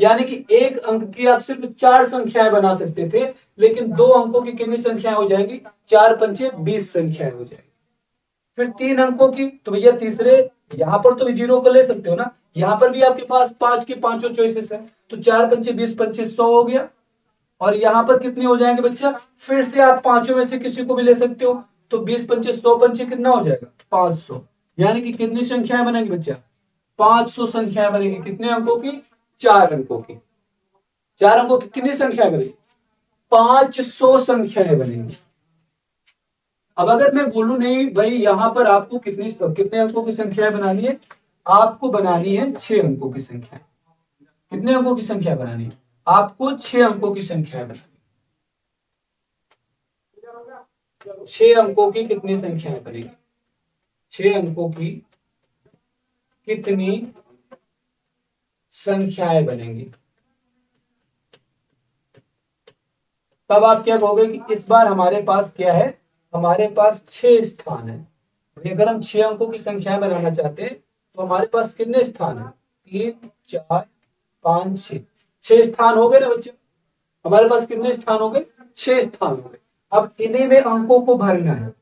यानी कि 1 अंक की आप सिर्फ 4 संख्याएं बना सकते थे, लेकिन 2 अंकों की कितनी संख्याएं हो जाएंगी? 4 पंचे 20 संख्याएं हो जाएंगी। फिर 3 अंकों की तो भैया तीसरे, यहां पर तो 0 को ले सकते हो ना, यहां पर भी आपके पास 5 की 5 चॉइसेस है, तो 4 पंचे 20 पंचे 100 हो गया। और यहां पर कितने हो जाएंगे बच्चा? फिर से आप पांचों में से किसी को भी ले सकते हो, तो 20 पंचे 100 पंचे कितना हो जाएगा? 500, यानी कि कितनी संख्याएं बनेंगी बच्चा? 500 संख्याएं बनेगी। कितने अंकों की? 4 अंकों की। 4 अंकों की कितनी संख्याएं बनेगी? 500 संख्याएं बनेंगी। अब अगर मैं बोलूं नहीं भाई यहां पर आपको कितने अंकों की संख्याएं बनानी है? आपको बनानी है 6 अंकों की संख्याएं। कितने अंकों की संख्या बनानी है? आपको 6 अंकों की संख्याएं बनानी है। 6 अंकों की कितनी संख्याएं बनेगी? 6 अंकों की कितनी संख्याएं बनेंगी? तब आप क्या कहोगे कि इस बार हमारे पास क्या है? हमारे पास 6 स्थान है। अगर हम 6 अंकों की संख्याएं बनाना चाहते हैं तो हमारे पास कितने स्थान है? 3 4 5 6, 6 स्थान हो गए ना बच्चे? हमारे पास कितने स्थान हो गए? 6 स्थान हो गए। अब इन्हीं में अंकों को भरना है,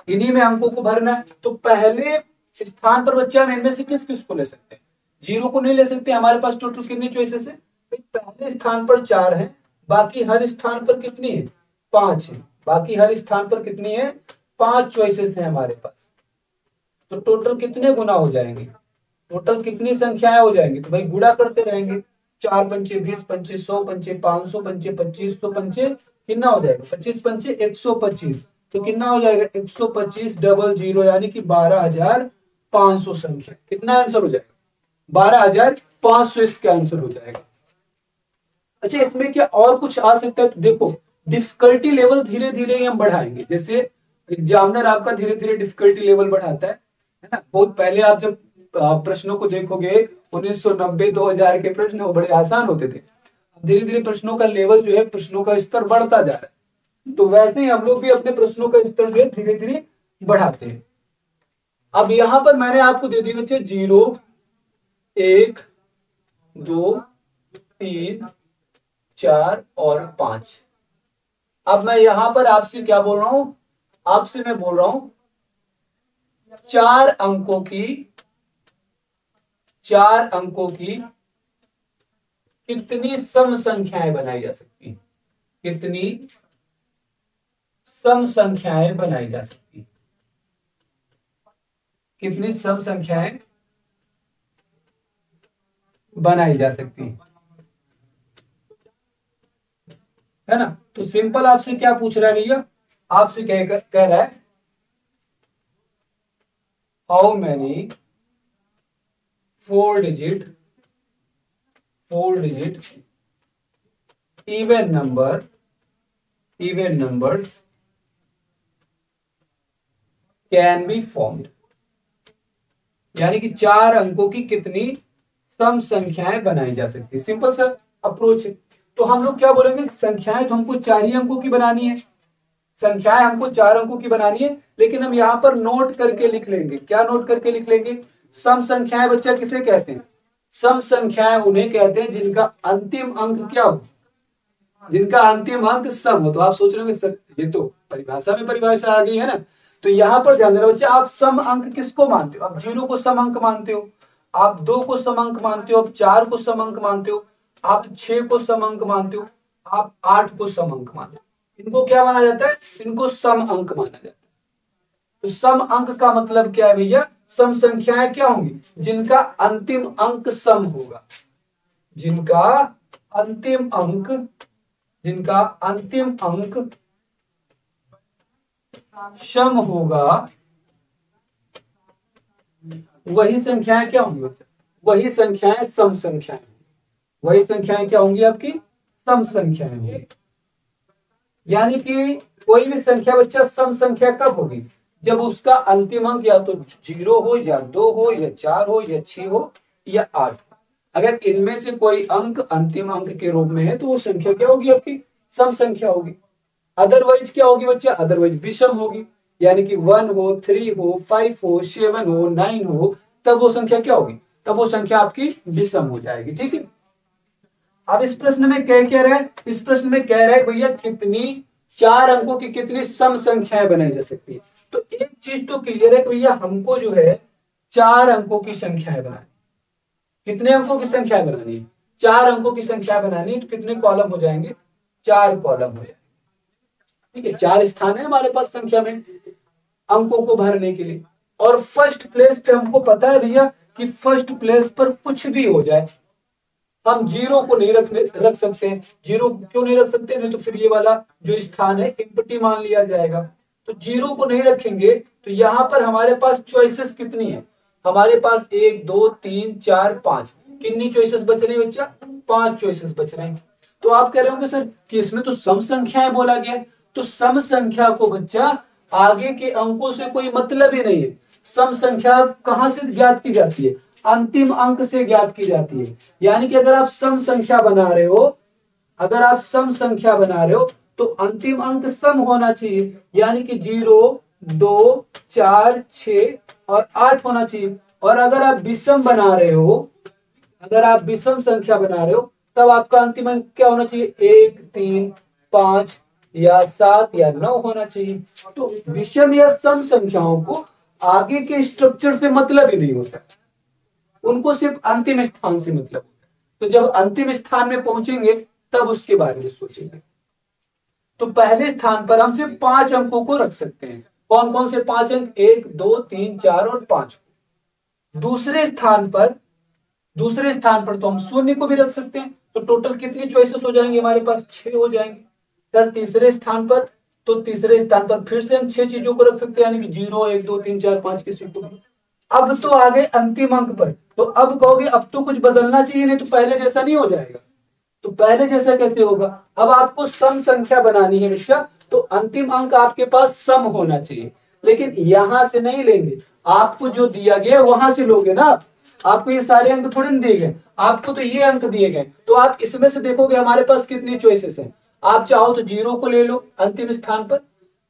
इन्हीं में अंकों को भरना है। तो पहले स्थान पर बच्चे हम इनमें से किस किस को ले सकते हैं? 0 को नहीं ले सकते। हमारे पास टोटल कितनी चॉइसेस है? पहले स्थान पर 4 है, बाकी हर स्थान पर कितनी है? 5 है। बाकी हर स्थान पर कितनी है? 5 चॉइसेस है हमारे पास। तो टोटल कितने गुना हो जाएंगे? टोटल कितनी संख्याएं हो जाएंगी? तो भाई गुणा करते रहेंगे। 4 पंचे 20 पंचे 100 पंचे 500 पंचे 2500 पंचे कितना हो जाएगा? 25 पंचे 125, तो कितना हो जाएगा? 125 डबल 0, यानी कि 12,500 संख्या। कितना आंसर हो जाएगा? 12,500 इसका आंसर हो जाएगा। अच्छा, इसमें क्या और कुछ आ सकता है? तो देखो, डिफिकल्टी लेवल धीरे धीरे हम बढ़ाएंगे। जैसे एग्जामिनर आपका धीरे धीरे डिफिकल्टी लेवल बढ़ाता है ना। बहुत पहले आप जब प्रश्नों को देखोगे 1990 2000 के प्रश्न वो बड़े आसान होते थे। धीरे धीरे प्रश्नों का लेवल जो है, प्रश्नों का स्तर बढ़ता जा रहा है। तो वैसे ही हम लोग भी अपने प्रश्नों का स्तर जो है धीरे धीरे बढ़ाते हैं। अब यहां पर मैंने आपको दे दी बच्चे 0 1 2 3 4 और 5। अब मैं यहां पर आपसे क्या बोल रहा हूं? आपसे मैं बोल रहा हूं 4 अंकों की कितनी सम संख्याएं बनाई जा सकती? कितनी सम संख्याएं बनाई जा सकती? कितनी सम संख्याएं बनाई जा सकती है ना। तो सिंपल आपसे क्या पूछ रहा है भैया? आपसे कह रहा है how many 4 digit even numbers can be formed, यानी कि 4 अंकों की कितनी सम संख्याएं बनाई जा सकती है। सिंपल सा अप्रोच है। तो हम लोग क्या बोलेंगे? संख्याएं तो हमको 4 ही अंकों की बनानी है, संख्याएं हमको 4 अंकों की बनानी है, लेकिन हम यहां पर नोट करके लिख लेंगे। क्या नोट करके लिख लेंगे? सम संख्याएं बच्चा किसे कहते हैं? सम संख्याएं उन्हें कहते हैं जिनका अंतिम अंक क्या हो? जिनका अंतिम अंक सम हो। तो आप सोच रहे होंगे सर ये तो परिभाषा में परिभाषा आ गई है ना। तो यहां पर ध्यान देना बच्चा, आप सम अंक किसको मानते हो? आप 0 को सम अंक मानते हो, आप 2 को सम अंक मानते हो, आप 4 को सम अंक मानते हो, आप 6 को सम अंक मानते हो, आप 8 को सम अंक मानते हो। इनको क्या माना जाता है? इनको सम अंक माना जाता है। तो सम अंक का मतलब क्या है भैया? सम संख्याएं क्या होंगी? जिनका अंतिम अंक सम होगा, जिनका अंतिम अंक, जिनका अंतिम अंक सम होगा, वही संख्याएं क्या होंगी? वही संख्याएं सम संख्याएं, वही संख्याएं क्या होंगी? आपकी सम संख्याएं होंगी। यानी कि कोई भी संख्या बच्चा सम संख्या कब होगी? जब उसका अंतिम अंक या तो 0 हो, या 2 हो, या 4 हो, या 6 हो, या 8। अगर इनमें से कोई अंक अंतिम अंक के रूप में है तो वो संख्या क्या होगी? आपकी सम संख्या होगी। अदरवाइज क्या होगी बच्चा? अदरवाइज विषम होगी। यानी कि 1 हो, 3 हो, 5 हो, 7 हो, 9 हो, तब वो संख्या क्या होगी? तब वो संख्या आपकी विषम हो जाएगी। ठीक है। अब इस प्रश्न में क्या रहा है? इस प्रश्न में कह रहा है भैया कितनी 4 अंकों की कितनी सम संख्याएं बनाई जा सकती है। तो एक चीज तो क्लियर है कि भैया हमको जो है 4 अंकों की संख्याएं बनानी। कितने अंकों की संख्या बनानी है? 4 अंकों की संख्या बनानी है। तो कितने कॉलम हो जाएंगे? 4 कॉलम हो जाएंगे। ठीक है, 4 स्थान है हमारे पास संख्या में अंकों को भरने के लिए। और फर्स्ट प्लेस पे हमको पता है भैया कि फर्स्ट प्लेस पर कुछ भी हो जाए, हम 0 को नहीं रख सकते। 0 क्यों नहीं रख सकते? नहीं तो फिर ये वाला जो स्थान है एम्प्टी मान लिया जाएगा। तो 0 को नहीं रखेंगे तो यहां पर हमारे पास चॉइसेस कितनी है? हमारे पास 1 2 3 4 5, कितनी चॉइसेस बच रही बच्चा? 5 चॉइसेस बच रहे हैं। तो आप कह रहे होंगे सर कि इसमें तो सम संख्याएं बोला गया। तो सम संख्या को बच्चा आगे के अंकों से कोई मतलब ही नहीं है। सम संख्या कहां से ज्ञात की जाती है? अंतिम अंक से ज्ञात की जाती है। यानी कि अगर आप सम संख्या बना रहे हो, अगर आप सम संख्या बना रहे हो तो अंतिम अंक सम होना चाहिए। यानी कि 0 2 4 6 और 8 होना चाहिए। और अगर आप विषम बना रहे हो, अगर आप विषम संख्या बना रहे हो, तब आपका अंतिम अंक क्या होना चाहिए? 1 3 5 या 7 या 9 होना चाहिए। तो विषम या सम संख्याओं को आगे के स्ट्रक्चर से मतलब ही नहीं होता, उनको सिर्फ अंतिम स्थान से मतलब होता है। तो जब अंतिम स्थान में पहुंचेंगे तब उसके बारे में सोचेंगे। तो पहले स्थान पर हम सिर्फ 5 अंकों को रख सकते हैं। कौन कौन से 5 अंक? 1 2 3 4 और 5। दूसरे स्थान पर, दूसरे स्थान पर तो हम 0 को भी रख सकते हैं। तो टोटल कितनी चॉइसेस हो जाएंगे हमारे पास? 6 हो जाएंगे। सर तीसरे स्थान पर, तो तीसरे स्थान पर फिर से हम 6 चीजों को रख सकते हैं, यानी कि 0 1 2 3 4 5 किसी को भी। अब तो आ गए अंतिम अंक पर। तो अब कहोगे अब तो कुछ बदलना चाहिए, नहीं तो पहले जैसा नहीं हो जाएगा। तो पहले जैसा कैसे होगा? अब आपको सम संख्या बनानी है बच्चा, तो अंतिम अंक आपके पास सम होना चाहिए। लेकिन यहां से नहीं लेंगे, आपको जो दिया गया वहां से लोगे ना। आपको ये सारे अंक थोड़े ना दिए गए, आपको तो ये अंक दिए गए। तो आप इसमें से देखोगे हमारे पास कितनी चॉइसेस हैं। आप चाहो तो 0 को ले लो अंतिम स्थान पर,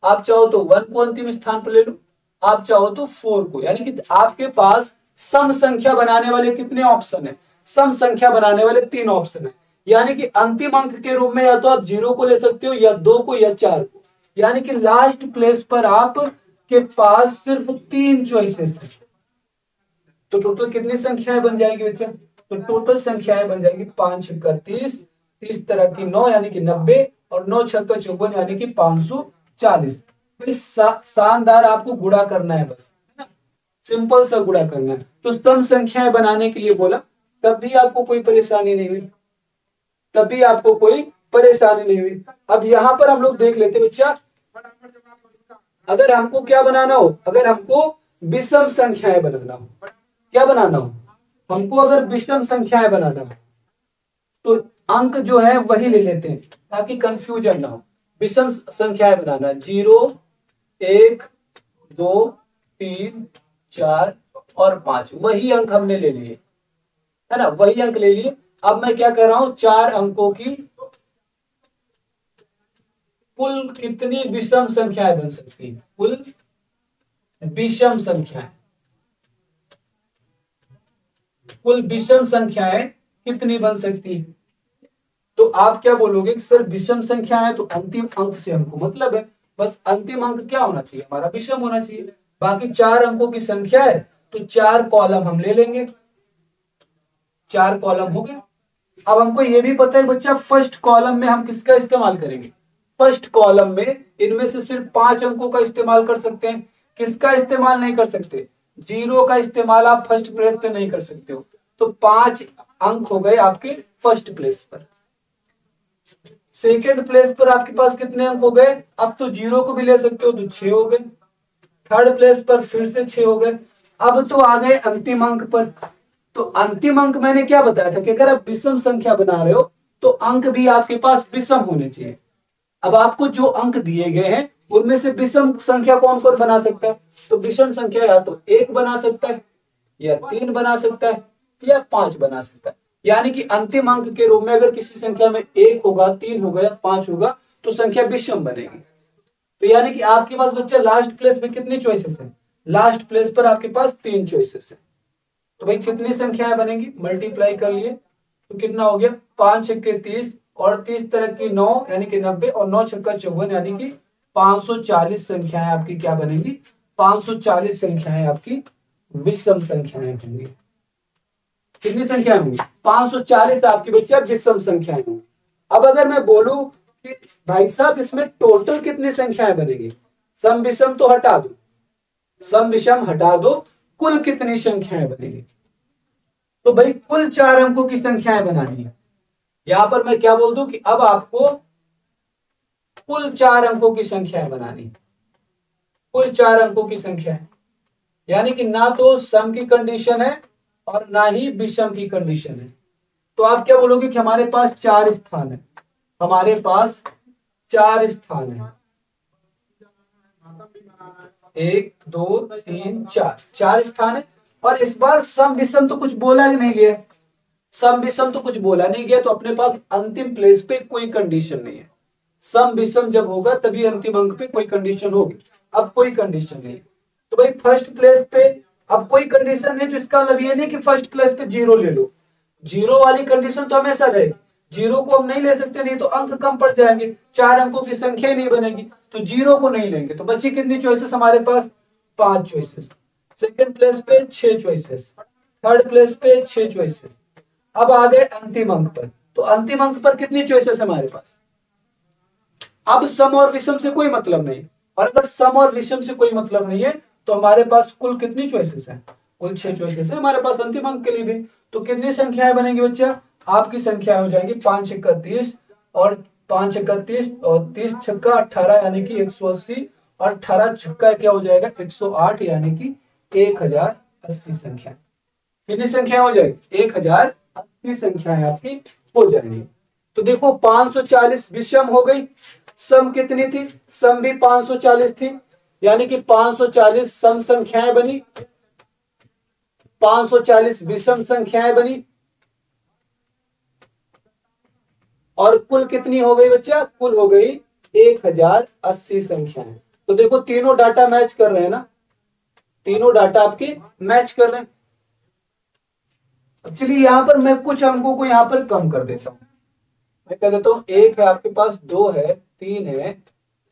आप चाहो तो 1 को अंतिम स्थान पर ले लो, आप चाहो तो 4 को। यानी कि आपके पास सम संख्या बनाने वाले कितने ऑप्शन है? सम संख्या बनाने वाले 3 ऑप्शन है। यानी कि अंतिम अंक के रूप में या तो आप 0 को ले सकते हो, या 2 को, या 4 को। यानी कि लास्ट प्लेस पर आप के पास सिर्फ 3 चॉइसेस है। तो टोटल कितनी संख्याएं बन जाएगी बच्चा? तो टोटल संख्याएं बन जाएगी 5 छक्का 30, 30 तरह की 9 यानी कि 90, और 9 छक्का 54 यानी कि 540। शानदार, आपको गुणा करना है बस, है ना? सिंपल सा गुणा करना है। तो सम संख्याएं बनाने के लिए बोला, तब भी आपको कोई परेशानी नहीं हुई, तभी आपको कोई परेशानी नहीं हुई। अब यहां पर हम लोग देख लेते बच्चा, अगर हमको क्या बनाना हो, अगर हमको विषम संख्याएं बनाना हो, क्या बनाना हो हमको? अगर विषम संख्याएं बनाना हो तो अंक जो है वही ले लेते हैं ताकि कंफ्यूजन ना हो। विषम संख्याएं बनाना 0 1 2 3 4 और 5, वही अंक हमने ले लिए, है ना? वही अंक ले लिए। अब मैं क्या कर रहा हूं? 4 अंकों की कुल कितनी विषम संख्याएं बन सकती है? कुल विषम संख्याएं, कुल विषम संख्याएं कितनी बन सकती है? तो आप क्या बोलोगे कि सर विषम संख्या है तो अंतिम अंक से हमको मतलब है, बस अंतिम अंक क्या होना चाहिए? हमारा विषम होना चाहिए। बाकी 4 अंकों की संख्या है तो 4 कॉलम हम ले लेंगे, 4 कॉलम हो गए। अब हमको यह भी पता है बच्चा फर्स्ट कॉलम में हम किसका इस्तेमाल करेंगे? फर्स्ट कॉलम में इनमें से सिर्फ 5 अंकों का इस्तेमाल कर सकते हैं। किसका इस्तेमाल नहीं कर सकते? 0 का इस्तेमाल आप फर्स्ट प्लेस पे नहीं कर सकते हो। तो 5 अंक हो गए आपके फर्स्ट प्लेस पर। सेकेंड प्लेस पर आपके पास कितने अंक हो गए? अब तो 0 को भी ले सकते हो, तो 6 हो गए। थर्ड प्लेस पर फिर से 6 हो गए। अब तो आ गए अंतिम अंक पर। तो अंतिम अंक मैंने क्या बताया था कि अगर आप विषम संख्या बना रहे हो तो अंक भी आपके पास विषम होने चाहिए। अब आपको जो अंक दिए गए हैं उनमें से विषम संख्या कौन कौन बना सकता है? तो विषम संख्या या तो 1 बना सकता है, या 3 बना सकता है, या 5 बना सकता है। यानी कि अंतिम अंक के रूप में अगर किसी संख्या में 1 होगा, 3 होगा या 5 होगा तो संख्या विषम बनेगी। तो यानी कि आपके पास बच्चा लास्ट प्लेस में कितनी चॉइसेस है? लास्ट प्लेस पर आपके पास 3 चॉइसेस है। तो भाई कितनी संख्याएं बनेगी? मल्टीप्लाई कर लिए तो कितना हो गया? 5 छक्के 30 और 30 तरह की 9 यानी कि 90 और 9 छक्का 54 यानी कि 540 संख्याएं आपकी क्या बनेगी? 540 संख्याएं आपकी विषम संख्याएं होंगी। कितनी संख्याएं होंगी? 540 आपकी बच्चा विषम संख्याएं होंगी। अब अगर मैं बोलूं कि भाई साहब इसमें टोटल कितनी संख्याएं बनेगी? सम विषम तो हटा दो, सम विषम हटा दो, कुल कितनी संख्याएं बनेगी? तो भाई कुल 4 अंकों की संख्याएं बनानी है। यहां पर मैं क्या बोल दूं कि अब आपको कुल 4 अंकों की संख्याएं बनानी है। कुल 4 अंकों की संख्या है, यानी कि ना तो सम की कंडीशन है और ना ही विषम की कंडीशन है। तो आप क्या बोलोगे कि हमारे पास 4 स्थान है, हमारे पास 4 स्थान है, 1 2 3 4, 4 स्थान है। और इस बार सम विषम तो कुछ बोला ही नहीं गया, सम विषम तो कुछ बोला नहीं गया, तो अपने पास अंतिम प्लेस पे कोई कंडीशन नहीं है। सम विषम जब होगा तभी अंतिम अंक पे कोई कंडीशन होगी, अब कोई कंडीशन नहीं। तो भाई फर्स्ट प्लेस पे अब कोई कंडीशन नहीं, तो इसका मतलब ये नहीं कि फर्स्ट प्लेस पे 0 ले लो। 0 वाली कंडीशन तो हमेशा रहेगी, 0 को हम नहीं ले सकते, नहीं तो अंक कम पड़ जाएंगे, 4 अंकों की संख्या ही नहीं बनेगी, तो 0 को नहीं लेंगे। तो बच्ची कितनी चॉइसेस हमारे पास? 5 चॉइसेस। सेकेंड प्लेस पे 6 चॉइसेस, थर्ड प्लेस पे 6 चॉइसेस। अब आ गए अंतिम अंक पर, तो अंतिम अंक पर कितनी चॉइसेस हमारे पास? अब सम और विषम से कोई मतलब नहीं, और अगर सम और विषम से कोई मतलब नहीं है तो हमारे पास कुल कितनी चॉइसेस है? कुल 6 चॉइसेस है हमारे पास अंतिम अंक के लिए भी। तो कितनी संख्याएं बनेंगी बच्चा? आपकी संख्या हो जाएगी 5 छक्का 30 और 5 छक्का 30 और 30 छक्का 18 यानी कि 180 और 18 छक्का क्या हो जाएगा? 108 यानी कि 1080 संख्या। कितनी संख्या हो जाएगी? 1080 संख्याएं आपकी हो जाएंगी। तो देखो 540 विषम हो गई, सम कितनी थी? सम भी 540 थी, यानी कि 540 सम संख्याएं बनी, 540 विषम संख्याएं बनी, और कुल कितनी हो गई बच्चा? कुल हो गई 1080 संख्याएं। तो देखो तीनों डाटा मैच कर रहे हैं ना, तीनों डाटा आपके मैच कर रहे हैं। अब चलिए यहां पर मैं कुछ अंकों को यहां पर कम कर देता हूं। मैं कह देता हूं 1 है आपके पास, 2 है, 3 है,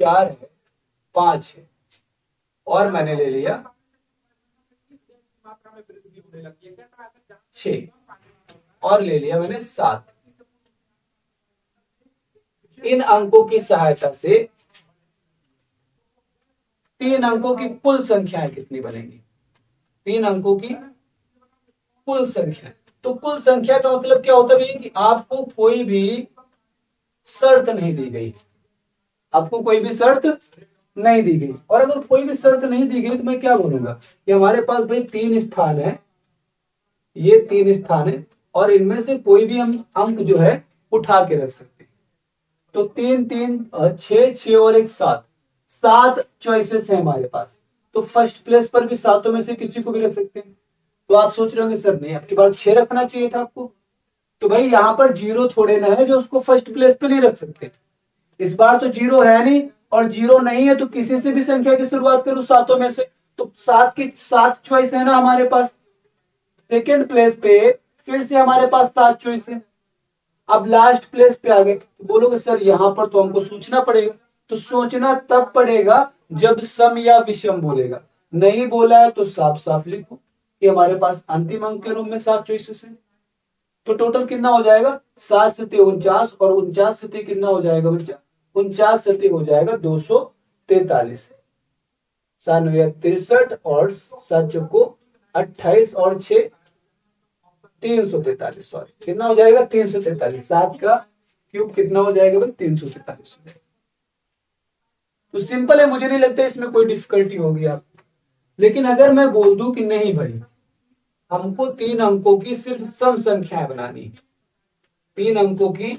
4 है, 5 है, और मैंने ले लिया 6, और ले लिया मैंने 7। इन अंकों की सहायता से 3 अंकों की कुल संख्याएं कितनी बनेंगी? 3 अंकों की कुल संख्या। तो कुल संख्या का मतलब क्या होता है कि आपको कोई भी शर्त नहीं दी गई, आपको कोई भी शर्त नहीं दी गई। और अगर कोई भी शर्त नहीं दी गई तो मैं क्या बोलूंगा कि हमारे पास भाई 3 स्थान है, ये 3 स्थान है, और इनमें से कोई भी हम अंक जो है उठा के रख सकते हैं। तो 3 3 6 6 और 1 7, 7 चॉइसेस है हमारे पास। तो फर्स्ट प्लेस पर भी 7 में से किसी को भी रख सकते हैं। तो आप सोच रहे होंगे सर नहीं, आपके पास 6 रखना चाहिए था आपको। तो भाई यहां पर 0 थोड़े ना है जो उसको फर्स्ट प्लेस पे नहीं रख सकते। इस बार तो 0 है नहीं, और 0 नहीं है तो किसी से भी संख्या की शुरुआत करो 7 में से, तो 7 की 7 चॉइस है ना हमारे पास। सेकेंड प्लेस पे फिर से हमारे पास 7 चॉइस है। अब लास्ट प्लेस पे आ गए, तो बोलोगे सर यहां पर तो हमको सोचना पड़ेगा। तो सोचना तब पड़ेगा जब सम या विषम बोलेगा, नहीं बोला है तो साफ साफ लिखो कि हमारे पास अंतिम अंक के रूप में 7 चॉइसेस है। तो टोटल कितना हो जाएगा? 7 से 49, और 49 से कितना हो जाएगा बच्चा? 49 सती हो जाएगा 243। 93 और 7 चौको 28 और 6 343। सॉरी कितना हो जाएगा 343। 7 का क्यूब कितना हो जाएगा भाई 343। तो सिंपल है, मुझे नहीं लगता इसमें कोई डिफिकल्टी होगी आपको। लेकिन अगर मैं बोल दूं कि नहीं भाई हमको 3 अंकों की सिर्फ सम संख्याएं बनानी है, 3 अंकों की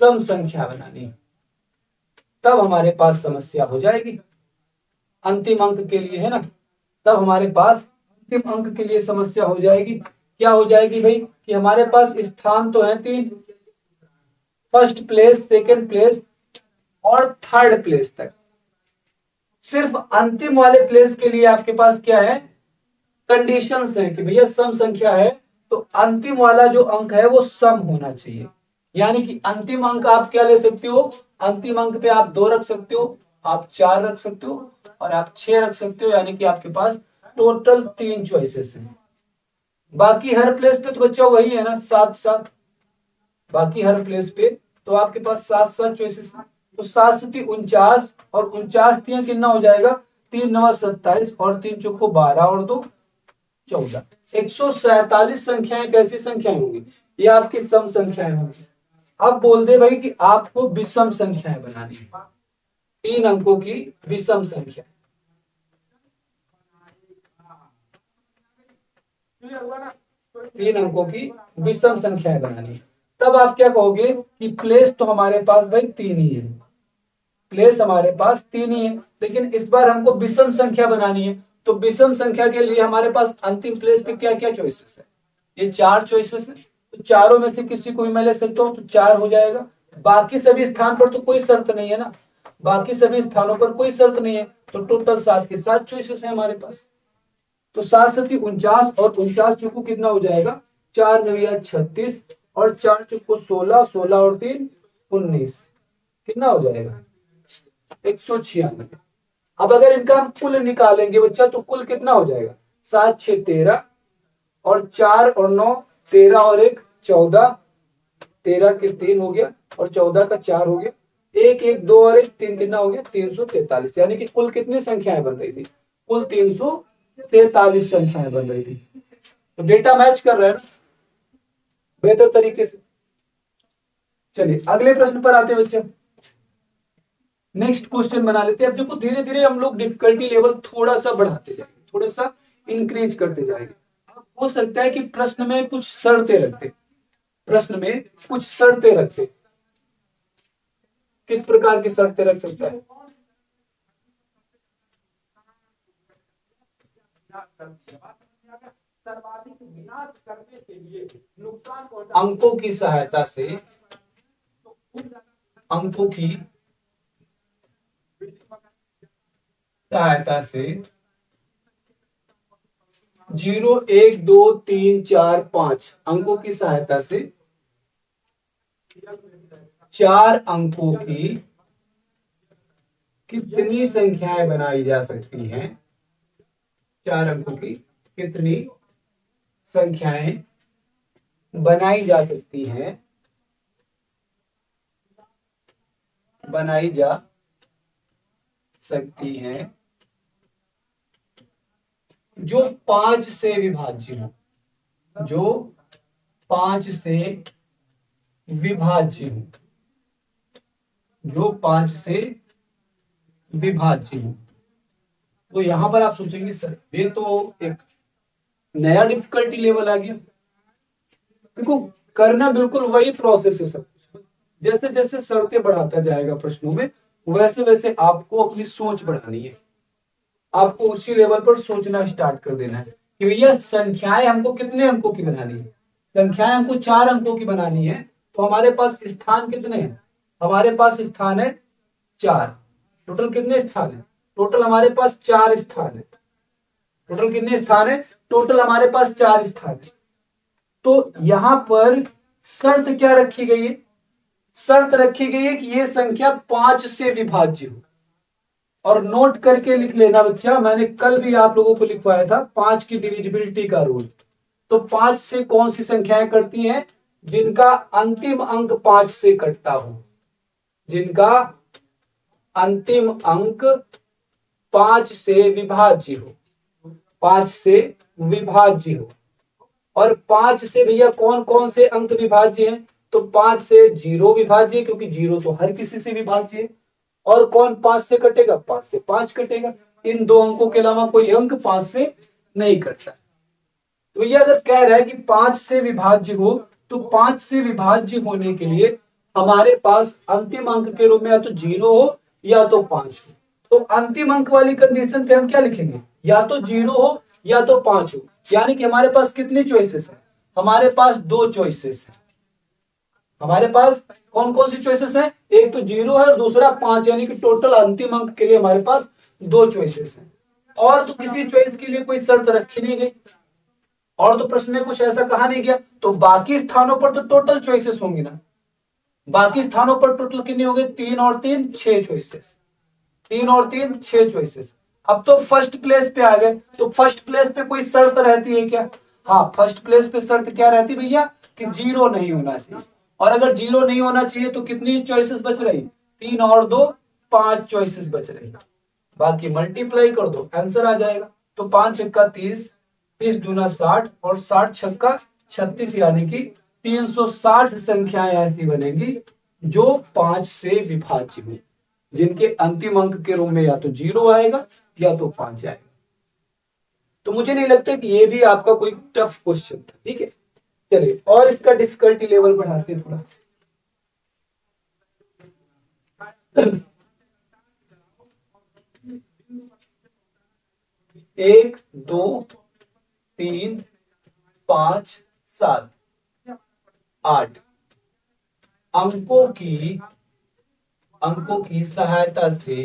सम संख्या बनानी, तब हमारे पास समस्या हो जाएगी। अंतिम अंक के लिए है ना, तब हमारे पास अंतिम अंक के लिए समस्या हो जाएगी। क्या हो जाएगी भाई कि हमारे पास स्थान तो है 3, फर्स्ट प्लेस, सेकंड प्लेस और थर्ड प्लेस तक। सिर्फ अंतिम वाले प्लेस के लिए आपके पास क्या है, कंडीशंस हैं कि भैया सम संख्या है तो अंतिम वाला जो अंक है वो सम होना चाहिए। यानी कि अंतिम अंक आप क्या ले सकते हो, अंतिम अंक पे आप 2 रख सकते हो, आप 4 रख सकते हो और आप 6 रख सकते हो। यानी कि आपके पास टोटल 3 चॉइसेस हैं। बाकी हर प्लेस पे तो बच्चा वही है ना 7-7, बाकी हर प्लेस पे तो आपके पास 7-7 चॉइसेस हैं। तो 7 से 49 और 49 3 कितना हो जाएगा 3 9 27 और 3 चौको 12 और 2 14। 147 संख्याएं कैसी संख्याएं होंगी, ये आपकी सम संख्याएं होंगी। अब बोल दे भाई कि आपको विषम संख्याएं बनानी है, 3 अंकों की विषम संख्या। तीन अंकों की विषम संख्याएं बनानी, तब आप क्या कहोगे कि प्लेस तो हमारे पास भाई 3 ही है, प्लेस हमारे पास 3 ही है, लेकिन इस बार हमको विषम संख्या बनानी है। तो विषम संख्या के लिए हमारे पास अंतिम प्लेस पे क्या क्या चॉइसेस है, ये 4 चॉइसेस है। तो चारों में से किसी को भी मैं ले सकता हूं तो 4 हो जाएगा। बाकी सभी स्थान पर तो कोई शर्त नहीं है ना, बाकी सभी स्थानों पर कोई शर्त नहीं है। तो टोटल 7 के 7 चॉइसेस है हमारे पास। तो 7 7 49 और 49 चौको कितना हो जाएगा 4 9 36 और 4 चौको 16, 16 और 3 19, कितना हो जाएगा 196। अब अगर इनका हम कुल निकालेंगे बच्चा तो कुल कितना हो जाएगा 7 6 13 और 4 और 9 13 और 1 14, 13 के 3 हो गया और 14 का 4 हो गया, 1 1 2 और 1 3 कितना हो गया 343। यानी कि कुल कितनी संख्याएं बन रही थी, कुल 343 संख्याएं बन रही थी। तो डेटा मैच कर रहे हैं ना बेहतर तरीके से। चलिए अगले प्रश्न पर आते हैं बच्चे, नेक्स्ट क्वेश्चन बना लेते हैं। अब देखो धीरे धीरे हम लोग डिफिकल्टी लेवल थोड़ा सा बढ़ाते जाएंगे, थोड़ा सा इंक्रीज करते जाएंगे। हो सकता है कि प्रश्न में कुछ शर्तें रखते, प्रश्न में कुछ शर्तें रखते। किस प्रकार की शर्तें रख सकता है, अंकों की सहायता से, अंकों की सहायता से 0 1 2 3 4 5 अंकों की सहायता से 4 अंकों की कितनी संख्याएं बनाई जा सकती हैं, 4 अंकों की कितनी संख्याएं बनाई जा सकती हैं, बनाई जा सकती हैं जो 5 से विभाज्य हो, जो 5 से विभाज्य हो, जो 5 से विभाज्य हो। तो यहां पर आप सोचेंगे सर ये तो एक नया डिफिकल्टी लेवल आ गया। देखो करना बिल्कुल वही प्रोसेस है सब कुछ, जैसे जैसे शर्तें बढ़ाता जाएगा प्रश्नों में वैसे वैसे आपको अपनी सोच बढ़ानी है, आपको उसी लेवल पर सोचना स्टार्ट कर देना है कि भैया संख्याएं हमको कितने अंकों की बनानी है, संख्याएं हमको 4 अंकों की बनानी है। तो हमारे पास स्थान कितने हैं, हमारे पास स्थान है 4। टोटल कितने स्थान है, टोटल हमारे पास 4 स्थान है। टोटल कितने स्थान है, टोटल हमारे पास 4 स्थान है। तो यहां पर शर्त क्या रखी गई है, शर्त रखी गई है कि यह संख्या 5 से विभाज्य हो। और नोट करके लिख लेना बच्चा, मैंने कल भी आप लोगों को लिखवाया था 5 की डिविजिबिलिटी का रूल। तो 5 से कौन सी संख्याएं कटती हैं, जिनका अंतिम अंक 5 से कटता हो। जिनका अंतिम अंक 5 से विभाज्य हो, 5 से विभाज्य हो। और 5 से भैया कौन कौन से अंक विभाज्य हैं? तो 5 से 0 विभाज्य है, क्योंकि 0 तो हर किसी से विभाज्य है। और कौन 5 से कटेगा? 5 से 5 कटेगा। इन दो अंकों के अलावा कोई अंक 5 से नहीं कटता। तो भैया अगर कह रहा है कि 5 से विभाज्य हो, तो 5 से विभाज्य होने के लिए हमारे पास अंतिम अंक के रूप में या तो 0 हो या तो 5 हो। तो अंतिम अंक वाली कंडीशन पे हम क्या लिखेंगे? या तो 0 हो या तो 5 हो। यानी कि हमारे पास कितनी चॉइसेस है? हमारे पास 2 चॉइसेस है। हमारे पास कौन कौन सी चॉइसेस है? एक तो 0 है और दूसरा 5, यानी कि टोटल अंतिम अंक के लिए हमारे पास 2 चॉइसेस है। और तो किसी चॉइस के लिए कोई शर्त रखी नहीं गई, और तो प्रश्न में कुछ ऐसा कहा नहीं गया। तो बाकी स्थानों पर तो टोटल चॉइसेस होंगी ना। बाकी स्थानों पर टोटल कितनी हो गई? 3 और 3 6 चॉइसेस, 3 और 3 6 चॉइसेस। अब तो फर्स्ट प्लेस पे आ गए, तो फर्स्ट प्लेस पे कोई शर्त रहती है क्या? हाँ, फर्स्ट प्लेस पे शर्त क्या रहती भैया? कि 0 नहीं होना चाहिए। और अगर 0 नहीं होना चाहिए तो कितनी चॉइसेस बच रही? 3 और 2 5 चॉइसेस बच रही। बाकी मल्टीप्लाई कर दो, आंसर आ जाएगा। तो 5 छक्का 30, 30 दूना 60 और 60 छक्का 36, यानी कि 360 संख्याएं ऐसी बनेंगी जो 5 से विभाज्य हुई, जिनके अंतिम अंक के रूप में या तो 0 आएगा या तो 5 आएगा। तो मुझे नहीं लगता कि ये भी आपका कोई टफ क्वेश्चन था। ठीक है, चलिए और इसका डिफिकल्टी लेवल बढ़ाते हैं थोड़ा। 1 2 3 5 7 8 अंकों की सहायता से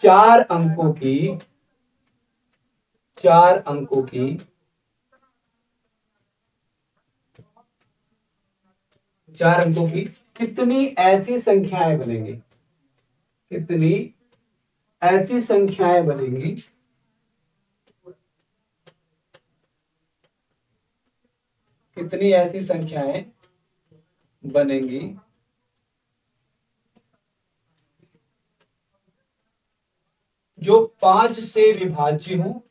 4 अंकों की कितनी ऐसी संख्याएं बनेंगी? कितनी ऐसी संख्याएं बनेंगी जो 5 से विभाज्य हो,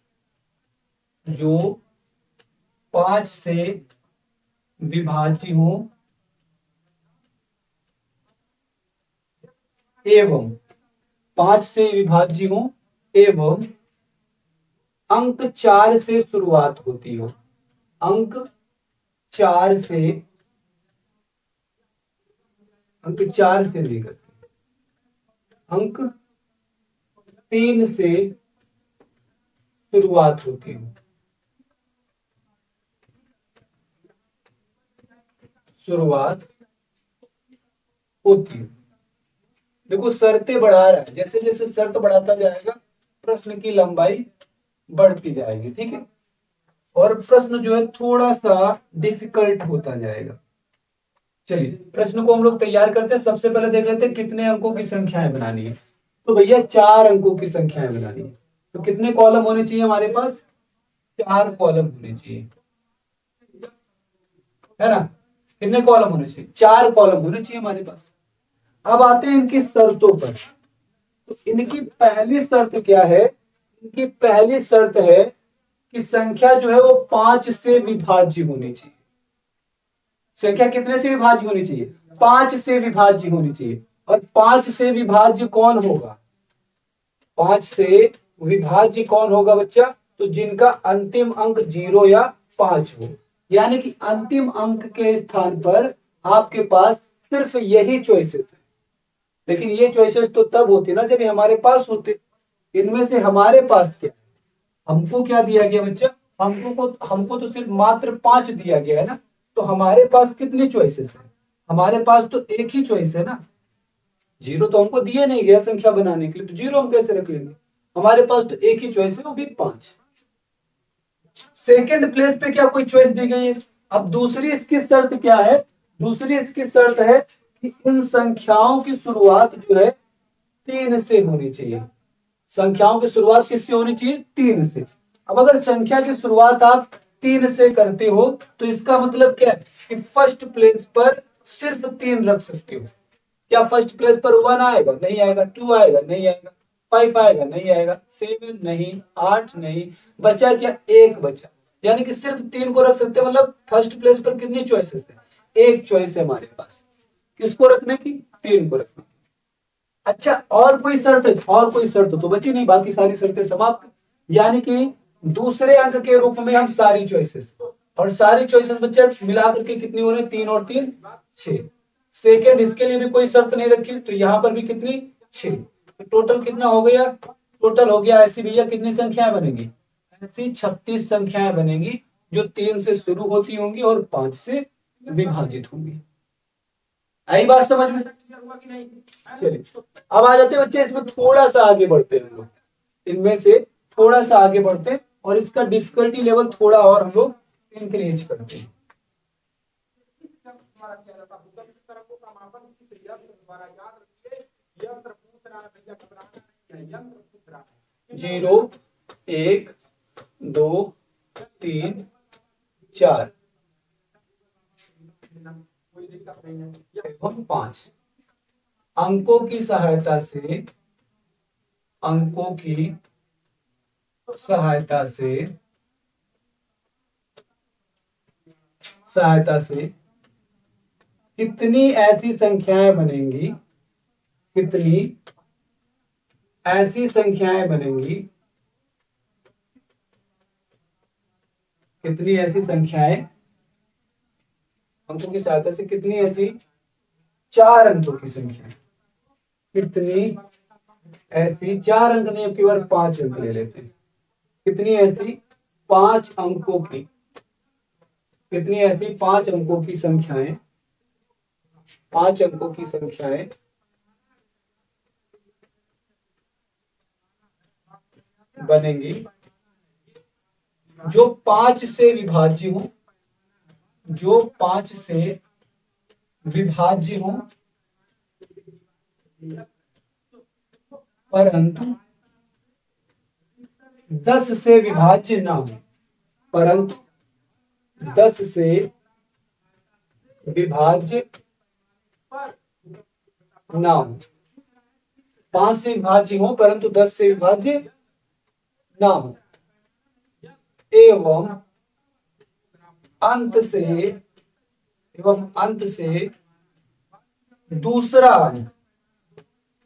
एवं 5 से विभाज्य हो एवं अंक 4 से शुरुआत होती हो। अंक 4 से नहीं करते, अंक 3 से शुरुआत होती हो। देखो शर्तें बढ़ा रहा है, जैसे जैसे शर्त बढ़ाता जाएगा प्रश्न की लंबाई बढ़ती जाएगी। ठीक है, और प्रश्न जो है थोड़ा सा डिफिकल्ट होता जाएगा। चलिए प्रश्न को हम लोग तैयार करते हैं। सबसे पहले देख लेते हैं कितने अंकों की संख्याएं बनानी है। तो भैया 4 अंकों की संख्याएं बनानी है। तो कितने कॉलम होने चाहिए हमारे पास? 4 कॉलम होने चाहिए, है ना। कितने कॉलम होने चाहिए? 4 कॉलम होने चाहिए हमारे पास। अब आते हैं इनकी शर्तों पर। तो इनकी पहली शर्त क्या है? इनकी पहली शर्त है कि संख्या जो है वो 5 से विभाज्य होनी चाहिए। संख्या कितने से विभाज्य होनी चाहिए? 5 से विभाज्य होनी चाहिए। और 5 से विभाज्य कौन होगा? 5 से विभाज्य कौन होगा बच्चा? तो जिनका अंतिम अंक 0 या 5 हो। यानी कि अंतिम अंक के स्थान पर आपके पास सिर्फ यही चॉइसेस है। लेकिन ये चॉइसेस तो तब होती ना जब हमारे पास होते। इनमें से हमारे पास क्या? हमको क्या दिया गया बच्चा? हमको तो सिर्फ मात्र 5 दिया गया है ना। तो हमारे पास कितनी चॉइसेस है? हमारे पास तो एक ही चॉइस है ना। 0 तो हमको दिया नहीं गया संख्या बनाने के लिए, तो 0 हम कैसे रख लेंगे? हमारे पास तो एक ही चॉइस है, वो भी 5। सेकेंड प्लेस पे क्या कोई चॉइस दी गई है? अब दूसरी इसकी शर्त क्या है? दूसरी इसकी शर्त है कि इन संख्याओं की शुरुआत जो है 3 से होनी चाहिए। संख्याओं की शुरुआत किससे होनी चाहिए? 3 से। अब अगर संख्या की शुरुआत आप 3 से करते हो तो इसका मतलब क्या है कि फर्स्ट प्लेस पर सिर्फ 3 रख सकते हो। क्या फर्स्ट प्लेस पर 1 आएगा? नहीं आएगा। 2 आएगा? नहीं आएगा। 5 आएगा? नहीं आएगा। 7 नहीं, 8 नहीं, बचा क्या? 1 बचा। यानी कि सिर्फ 3 को रख सकते हैं। मतलब फर्स्ट प्लेस पर कितनी चॉइसेस है? एक चॉइस है हमारे पास। किसको रखने की? 3 को रखने की। अच्छा, और कोई शर्त है? और कोई शर्त तो बची नहीं, बाकी सारी शर्तें समाप्त। यानी कि दूसरे अंक के रूप में हम सारी चॉइसेस, और सारी चॉइसेस बच्चे मिलाकर के कितनी हो रही? 3 और 3 6। सेकेंड, इसके लिए भी कोई शर्त नहीं रखी तो यहां पर भी कितनी? 6। तो टोटल कितना हो गया? टोटल हो गया ऐसी भैया कितनी संख्याएं बनेगी? ऐसी 36 संख्याएं बनेगी जो 3 से शुरू होती होंगी और 5 से विभाजित होंगी। आई बात समझ में? चलिए अब आ जाते हैं बच्चे, इसमें थोड़ा सा आगे बढ़ते हैं हम लोग, इनमें से थोड़ा सा आगे बढ़ते हैं और इसका डिफिकल्टी लेवल थोड़ा और हम लोग इंक्रीज करते हैं। 0 1 2 3 4 एवं 5 अंकों की सहायता से, अंकों की सहायता से कितनी ऐसी संख्याएं बनेंगी, कितनी ऐसी संख्याएं बनेंगी, कितनी ऐसी संख्याएं, अंकों की सहायता से कितनी ऐसी 4 अंकों की संख्या, कितनी ऐसी 4 अंक नहीं, अब की बार 5 अंक ले लेते हैं। कितनी ऐसी 5 अंकों की, कितनी ऐसी 5 अंकों की संख्याएं, 5 अंकों की संख्याएं बनेंगी जो 5 से विभाज्य हो, जो 5 से विभाज्य हो परंतु 10 से विभाज्य ना हो, परंतु 10 से विभाज्य ना हो। 5 से विभाज्य हो परंतु 10 से विभाज्य ना हो, एवं अंत से दूसरा अंक,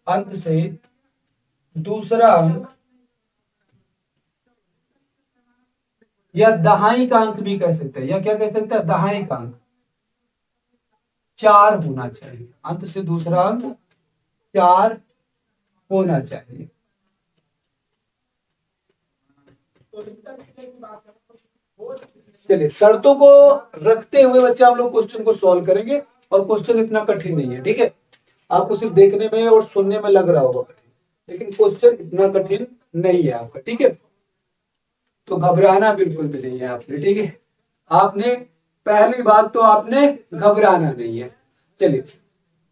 अंत से दूसरा अंक या दहाई का अंक भी कह सकते हैं, या क्या कह सकते हैं? दहाई का अंक 4 होना चाहिए। अंत से दूसरा अंक 4 होना चाहिए। चलिए शर्तों को रखते हुए बच्चे हम लोग क्वेश्चन को सॉल्व करेंगे, और क्वेश्चन इतना कठिन नहीं है, ठीक है? आपको सिर्फ देखने में और सुनने में लग रहा होगा कठिन, लेकिन क्वेश्चन इतना कठिन नहीं है आपका, ठीक है? तो घबराना बिल्कुल भी नहीं है आपने, ठीक है? आपने पहली बात तो आपने घबराना नहीं है। चलिए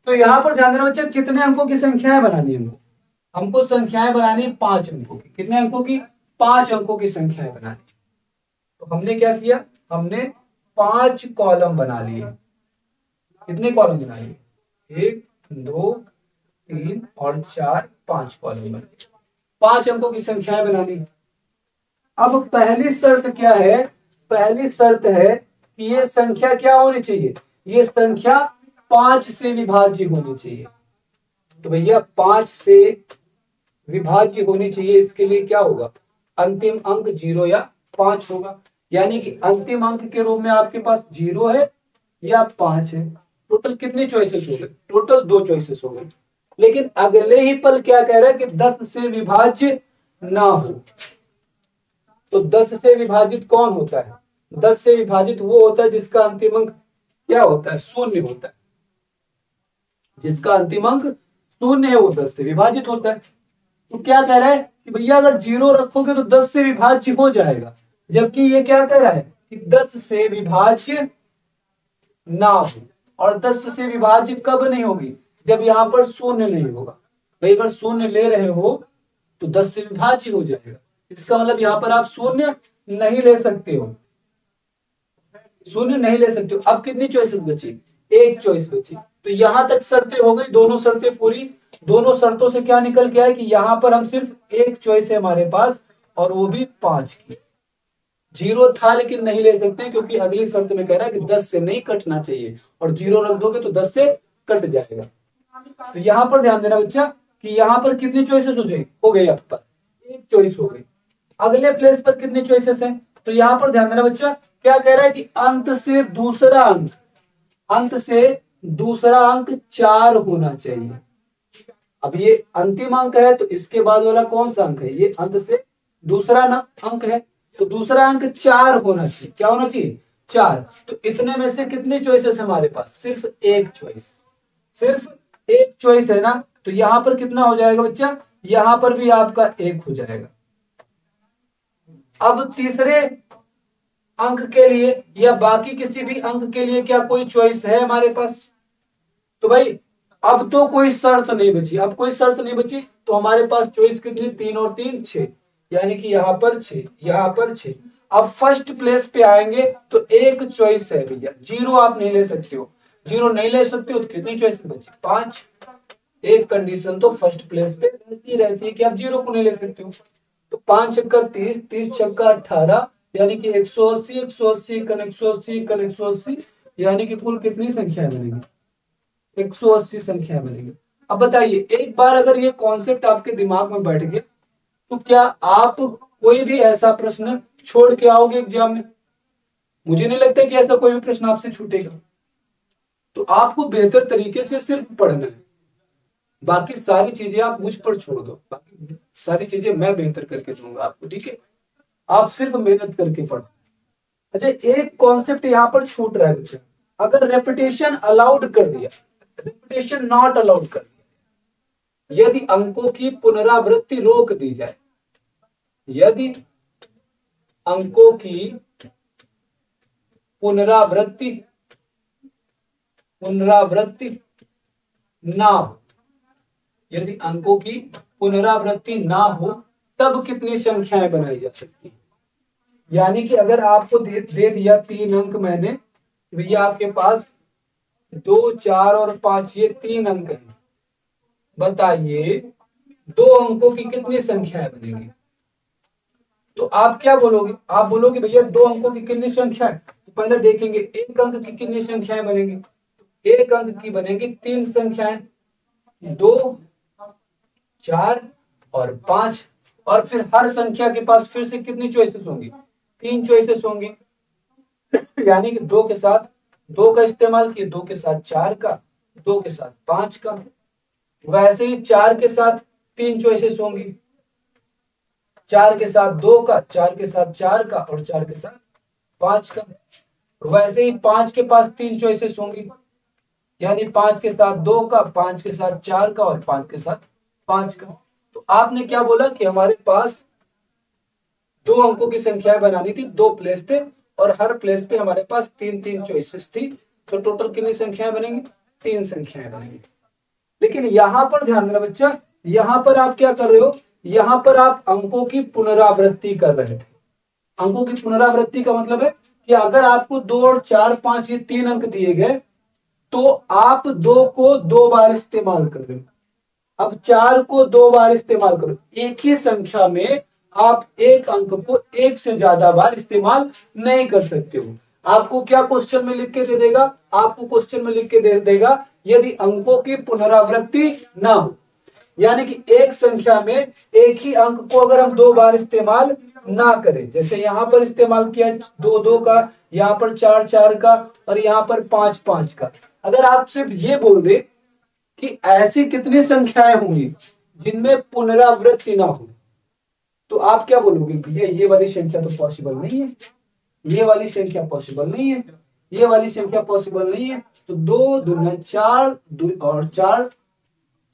तो यहां पर ध्यान देना बच्चे, कितने अंकों की संख्याएं बनानी है हमको संख्याएं बनानी 5 अंकों की। कितने अंकों की? 5 अंकों की संख्याएं बनानी। तो हमने क्या किया? हमने 5 कॉलम बना लिए। कितने कॉलम बना लिए? 1 2 3 और 4, 5 कॉलम बन गए। 5 अंकों की संख्याएं बनानी। अब पहली शर्त क्या है? पहली शर्त है कि ये संख्या क्या होनी चाहिए? ये संख्या 5 से विभाज्य होनी चाहिए। तो भैया 5 से विभाज्य होनी चाहिए, इसके लिए क्या होगा? अंतिम अंक 0 या 5 होगा। यानी कि अंतिम अंक के रूप में आपके पास 0 है या 5 है। टोटल कितनी चॉइसेस हो गए? टोटल 2 चॉइसेस हो गए। लेकिन अगले ही पल क्या कह रहा है कि 10 से विभाज्य ना हो। तो 10 से विभाजित कौन होता है? 10 से विभाजित वो होता है जिसका अंतिम अंक क्या होता है? 0 होता है। जिसका अंतिम अंक 0 है वो 10 से विभाजित होता है। तो क्या कह रहा है कि भैया अगर 0 रखोगे तो 10 से विभाज्य हो जाएगा, जबकि ये क्या कह रहा है कि 10 से विभाज्य ना हो। और 10 से विभाज्य कब नहीं होगी? जब यहां पर 0 नहीं होगा। भाई अगर 0 ले रहे हो तो 10 से विभाज्य हो जाएगा। इसका मतलब यहां पर आप 0 नहीं ले सकते हो। शून्य नहीं ले सकते हो। अब कितनी चॉइसेस बची, एक चॉइस बची। तो यहां तक शर्तें हो गई, दोनों शर्तें पूरी। दोनों शर्तों से क्या निकल के आया कि यहां पर हम सिर्फ एक चॉइस है हमारे पास, और वो भी 5 की। 0 था लेकिन नहीं ले सकते, क्योंकि अगली शर्त में कह रहा है कि 10 से नहीं कटना चाहिए, और 0 रख दोगे तो 10 से कट जाएगा। तो यहां पर ध्यान देना बच्चा कि यहां पर कितनी चॉइसेस हो गई आपके पास, एक चॉइस हो गई। अगले प्लेस पर कितनी चॉइसेस हैं, तो यहां पर ध्यान देना बच्चा, क्या कह रहा है कि अंत से दूसरा अंक, अंत से दूसरा अंक 4 होना चाहिए। अब ये अंतिम अंक है, तो इसके बाद वाला कौन सा अंक है, ये अंत से दूसरा अंक है, तो दूसरा अंक 4 होना चाहिए। क्या होना चाहिए, 4। तो इतने में से कितनी चॉइसेस हमारे पास, सिर्फ एक चॉइस, सिर्फ एक चॉइस है ना। तो यहां पर कितना हो जाएगा बच्चा, यहां पर भी आपका 1 हो जाएगा। अब तीसरे अंक के लिए या बाकी किसी भी अंक के लिए क्या कोई चॉइस है हमारे पास, तो भाई अब तो कोई शर्त नहीं बची। अब कोई शर्त नहीं बची, तो हमारे पास चॉइस कितनी, 3 और 3 6, यानी कि यहां पर 6, यहां पर 6। अब फर्स्ट प्लेस पे आएंगे तो एक चॉइस है भैया, 0 आप नहीं ले सकते हो। 0 नहीं ले सकते हो तो कितनी चॉइस बची, 5। एक कंडीशन तो फर्स्ट प्लेस पे रहती है कि आप 0 को नहीं ले सकते हो। तो 5 छक्का 30, 30 छक्का 18, यानी कि 180, 180 कन 180 कन 180, यानी कि कुल कितनी संख्या बनेगी, 180 संख्या बनेगी। अब बताइए, एक बार अगर ये कॉन्सेप्ट आपके दिमाग में बैठ गया, तो क्या आप कोई भी ऐसा प्रश्न छोड़ के आओगे एग्जाम में? मुझे नहीं लगता कि ऐसा कोई भी प्रश्न आपसे छूटेगा। तो आपको बेहतर तरीके से सिर्फ पढ़ना है, बाकी सारी चीजें आप मुझ पर छोड़ दो, बाकी सारी चीजें मैं बेहतर करके दूंगा आपको, ठीक है। आप सिर्फ मेहनत करके पढ़ो। अच्छा, एक कॉन्सेप्ट यहां पर छूट रहा है बच्चा, अगर रेपिटेशन अलाउड कर दिया, रेपिटेशन नॉट अलाउड कर दिया, यदि अंकों की पुनरावृत्ति रोक दी जाए, यदि अंकों की पुनरावृत्ति ना हो, यदि अंकों की पुनरावृत्ति ना हो, तब कितनी संख्याएं बनाई जा सकती हैं। यानी कि अगर आपको दे दिया 3 अंक मैंने, भैया आपके पास 2 4 और 5 ये 3 अंक हैं, बताइए 2 अंकों की कितनी संख्याएं बनेगी। तो आप क्या बोलोगे, आप बोलोगे भैया 2 अंकों की कितनी संख्या है, तो पहले देखेंगे एक अंक की कितनी संख्याएं बनेगी। एक अंक की बनेगी 3 संख्याएं, 2 4 और 5, और फिर हर संख्या के पास फिर से कितनी चॉइसेस होंगी, 3 चॉइसेस होंगी। यानी कि 2 के साथ 2 का इस्तेमाल किया, 2 के साथ 4 का, 2 के साथ 5 का। वैसे ही 4 के साथ 3 चॉइसेस होंगी, 4 के साथ 2 का, 4 के साथ 4 का, और 4 के साथ 5 का। वैसे ही 5 के पास 3 चॉइसेस होंगी, यानी 5 के साथ 2 का, 5 के साथ 4 का, और 5 के साथ 5 का। तो आपने क्या बोला कि हमारे पास 2 अंकों की संख्याएं बनानी थी, 2 प्लेस थे, और हर प्लेस पे हमारे पास 3 चॉइसेस थी। तो टोटल कितनी संख्याएं बनेंगी, 3 संख्याएं बनेंगी। लेकिन यहां पर ध्यान देना बच्चा, यहां पर आप क्या कर रहे हो, यहां पर आप अंकों की पुनरावृत्ति कर रहे थे। अंकों की पुनरावृत्ति का मतलब है कि अगर आपको 2 और 4 5 ये 3 अंक दिए गए, तो आप 2 को 2 बार इस्तेमाल कर रहे हो। अब 4 को 2 बार इस्तेमाल करो। एक ही संख्या में आप एक अंक को एक से ज्यादा बार इस्तेमाल नहीं कर सकते हो। आपको क्या क्वेश्चन में लिख के दे देगा, आपको क्वेश्चन में लिख के दे देगा यदि अंकों की पुनरावृत्ति ना हो, यानी कि एक संख्या में एक ही अंक को अगर हम 2 बार इस्तेमाल ना करें, जैसे यहां पर इस्तेमाल किया 2 2 का, यहां पर 4 4 का, और यहां पर 5 5 का। अगर आप सिर्फ ये बोल दे कि ऐसी कितनी संख्याएं होंगी जिनमें पुनरावृत्ति ना हो, तो आप क्या बोलोगे, भैया ये वाली संख्या तो पॉसिबल नहीं है, ये वाली संख्या पॉसिबल नहीं है, ये वाली संख्या पॉसिबल नहीं है। तो 2 दूना 4, 2 और 4,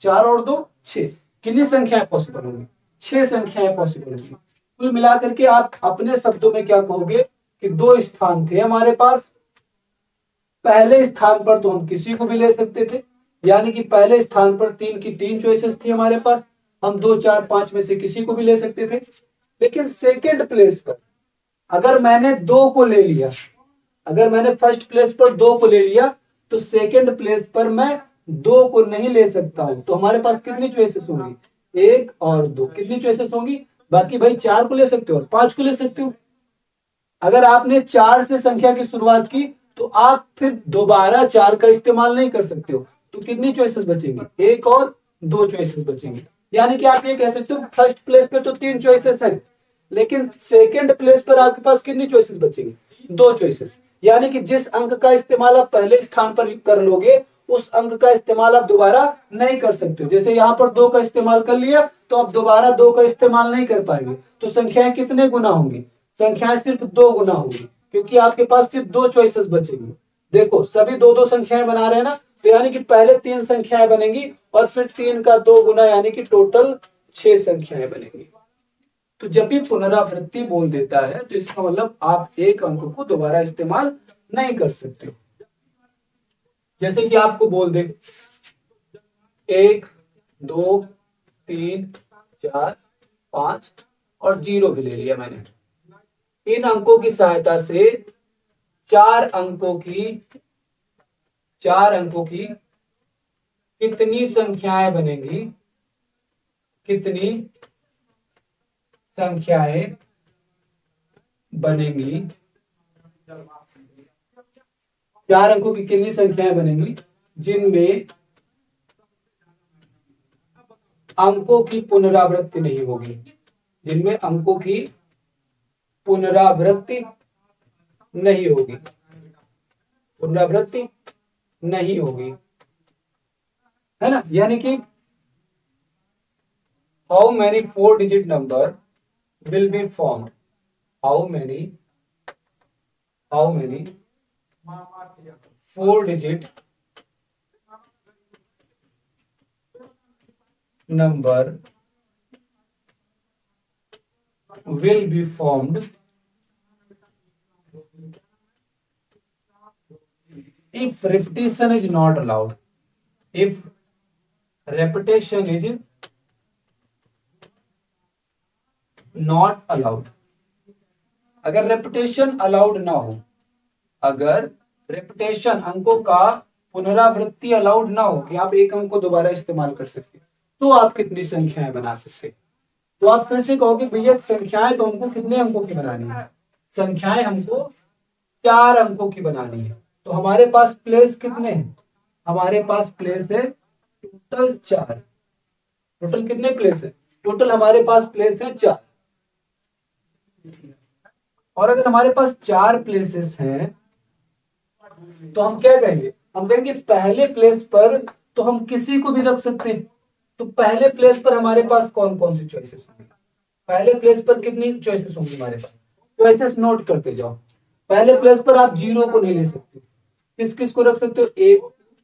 4 और 2 6, कितनी संख्याएं पॉसिबल होंगी, 6 संख्याएं पॉसिबल होंगी। कुल मिलाकर के आप अपने शब्दों में क्या कहोगे कि 2 स्थान थे हमारे पास। पहले स्थान पर तो हम किसी को भी ले सकते थे, यानी कि पहले स्थान पर 3 की 3 चॉइसेस थी हमारे पास, हम 2 4 5 में से किसी को भी ले सकते थे। लेकिन सेकंड प्लेस पर अगर मैंने 2 को ले लिया, अगर मैंने फर्स्ट प्लेस पर 2 को ले लिया तो सेकंड प्लेस पर मैं 2 को नहीं ले सकता हूं। तो हमारे पास कितनी चॉइसेस होंगी? 1 और 2। कितनी चॉइसेस होंगी? बाकी भाई 4 को ले सकते हो और 5 को ले सकते हो। अगर आपने 4 से संख्या की शुरुआत की तो आप फिर दोबारा 4 का इस्तेमाल नहीं कर सकते हो। तो कितनी चॉइसेस बचेंगी? 1 और 2 चॉइसेस बचेंगी। यानी कि आप ये कह सकते हो फर्स्ट प्लेस पे तो 3 चॉइसेस हैं, लेकिन सेकंड प्लेस पर आपके पास कितनी चॉइसेस बचेंगी? 2 चॉइसेस। यानी कि जिस अंक का इस्तेमाल आप पहले स्थान पर कर लोगे उस अंक का इस्तेमाल आप दोबारा नहीं कर सकते हो। जैसे यहाँ पर 2 का इस्तेमाल कर लिया तो आप दोबारा 2 का इस्तेमाल नहीं कर पाएंगे। तो संख्याएं कितने गुना होंगी? संख्याएं सिर्फ 2 गुना होंगी, क्योंकि आपके पास सिर्फ 2 चॉइसेस बचेंगी। देखो सभी 2-2 संख्याएं बना रहे हैं ना, तो यानी कि पहले 3 संख्याएं बनेंगी और फिर 3 का 2 गुना यानी कि टोटल 6 संख्याएं बनेंगी। तो जब भी पुनरावृत्ति बोल देता है तो इसका मतलब आप एक अंक को दोबारा इस्तेमाल नहीं कर सकते हो। जैसे कि आपको बोल दे 1, 2, 3, 4, 5 और 0 भी ले लिया मैंने। इन अंकों की सहायता से 4 अंकों की कितनी संख्याएं बनेंगी? कितनी संख्याएं बनेंगी? 4 अंकों की कितनी संख्याएं बनेंगी जिनमें अंकों की पुनरावृत्ति नहीं होगी? जिनमें अंकों की पुनरावृत्ति नहीं होगी। पुनरावृत्ति नहीं होगी, है ना? यानी कि how many 4 digit number will be formed? How many 4 digit number will be formed if repetition is not allowed? If repetition is not allowed. अगर रेपिटेशन अलाउड ना हो, अगर रेपिटेशन अंकों का पुनरावृत्ति अलाउड ना हो कि आप एक अंक को दोबारा इस्तेमाल कर सकते, तो आप कितनी संख्याएं बना सकते? तो आप फिर से कहोगे भैया संख्याएं तो हमको कितने अंकों की बनानी है? संख्याएं हमको 4 अंकों की बनानी है। तो हमारे पास प्लेस कितने हैं? हमारे पास प्लेस है टोटल 4। टोटल कितने प्लेस है? टोटल हमारे पास प्लेस है 4। और अगर हमारे पास 4 प्लेसेस हैं तो हम क्या कहेंगे? हम कहेंगे पहले प्लेस पर तो हम किसी को भी रख सकते हैं। तो पहले प्लेस पर हमारे पास कौन कौन सी चॉइसेस होंगी? पहले प्लेस पर कितनी चॉइसेस होंगी हमारे पास? चॉइसेस नोट करते जाओ। पहले प्लेस पर आप 0 को नहीं ले सकते। किस किस को रख सकते हो? 1,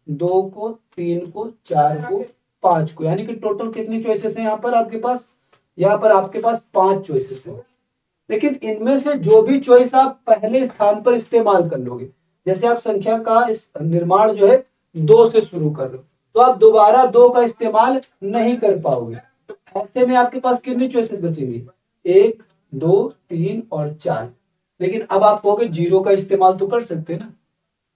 2 को, 3 को, 4 को, 5 को। यानी कि टोटल कितनी चॉइसेस हैं यहाँ पर आपके पास? यहाँ पर आपके पास 5 चॉइसेस हैं। लेकिन इनमें से जो भी चॉइस आप पहले स्थान पर इस्तेमाल कर लोगे, जैसे आप संख्या का इस निर्माण जो है 2 से शुरू कर रहे हो, तो आप दोबारा 2 का इस्तेमाल नहीं कर पाओगे। तो ऐसे में आपके पास कितनी चॉइसेस बचेंगी? 1, 2, 3 और 4। लेकिन अब आप कहोगे 0 का इस्तेमाल तो कर सकते हैं ना,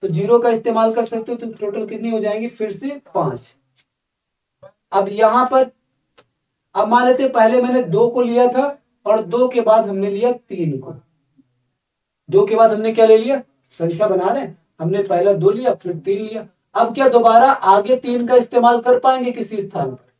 तो 0 का इस्तेमाल कर सकते हो तो टोटल कितनी हो जाएंगी? फिर से 5। अब यहां पर अब मान लेते पहले मैंने 2 को लिया था और 2 के बाद हमने लिया 3 को। 2 के बाद हमने क्या ले लिया? संख्या बना रहे हैं, हमने पहला 2 लिया फिर 3 लिया। अब क्या दोबारा आगे 3 का इस्तेमाल कर पाएंगे किसी स्थान पर?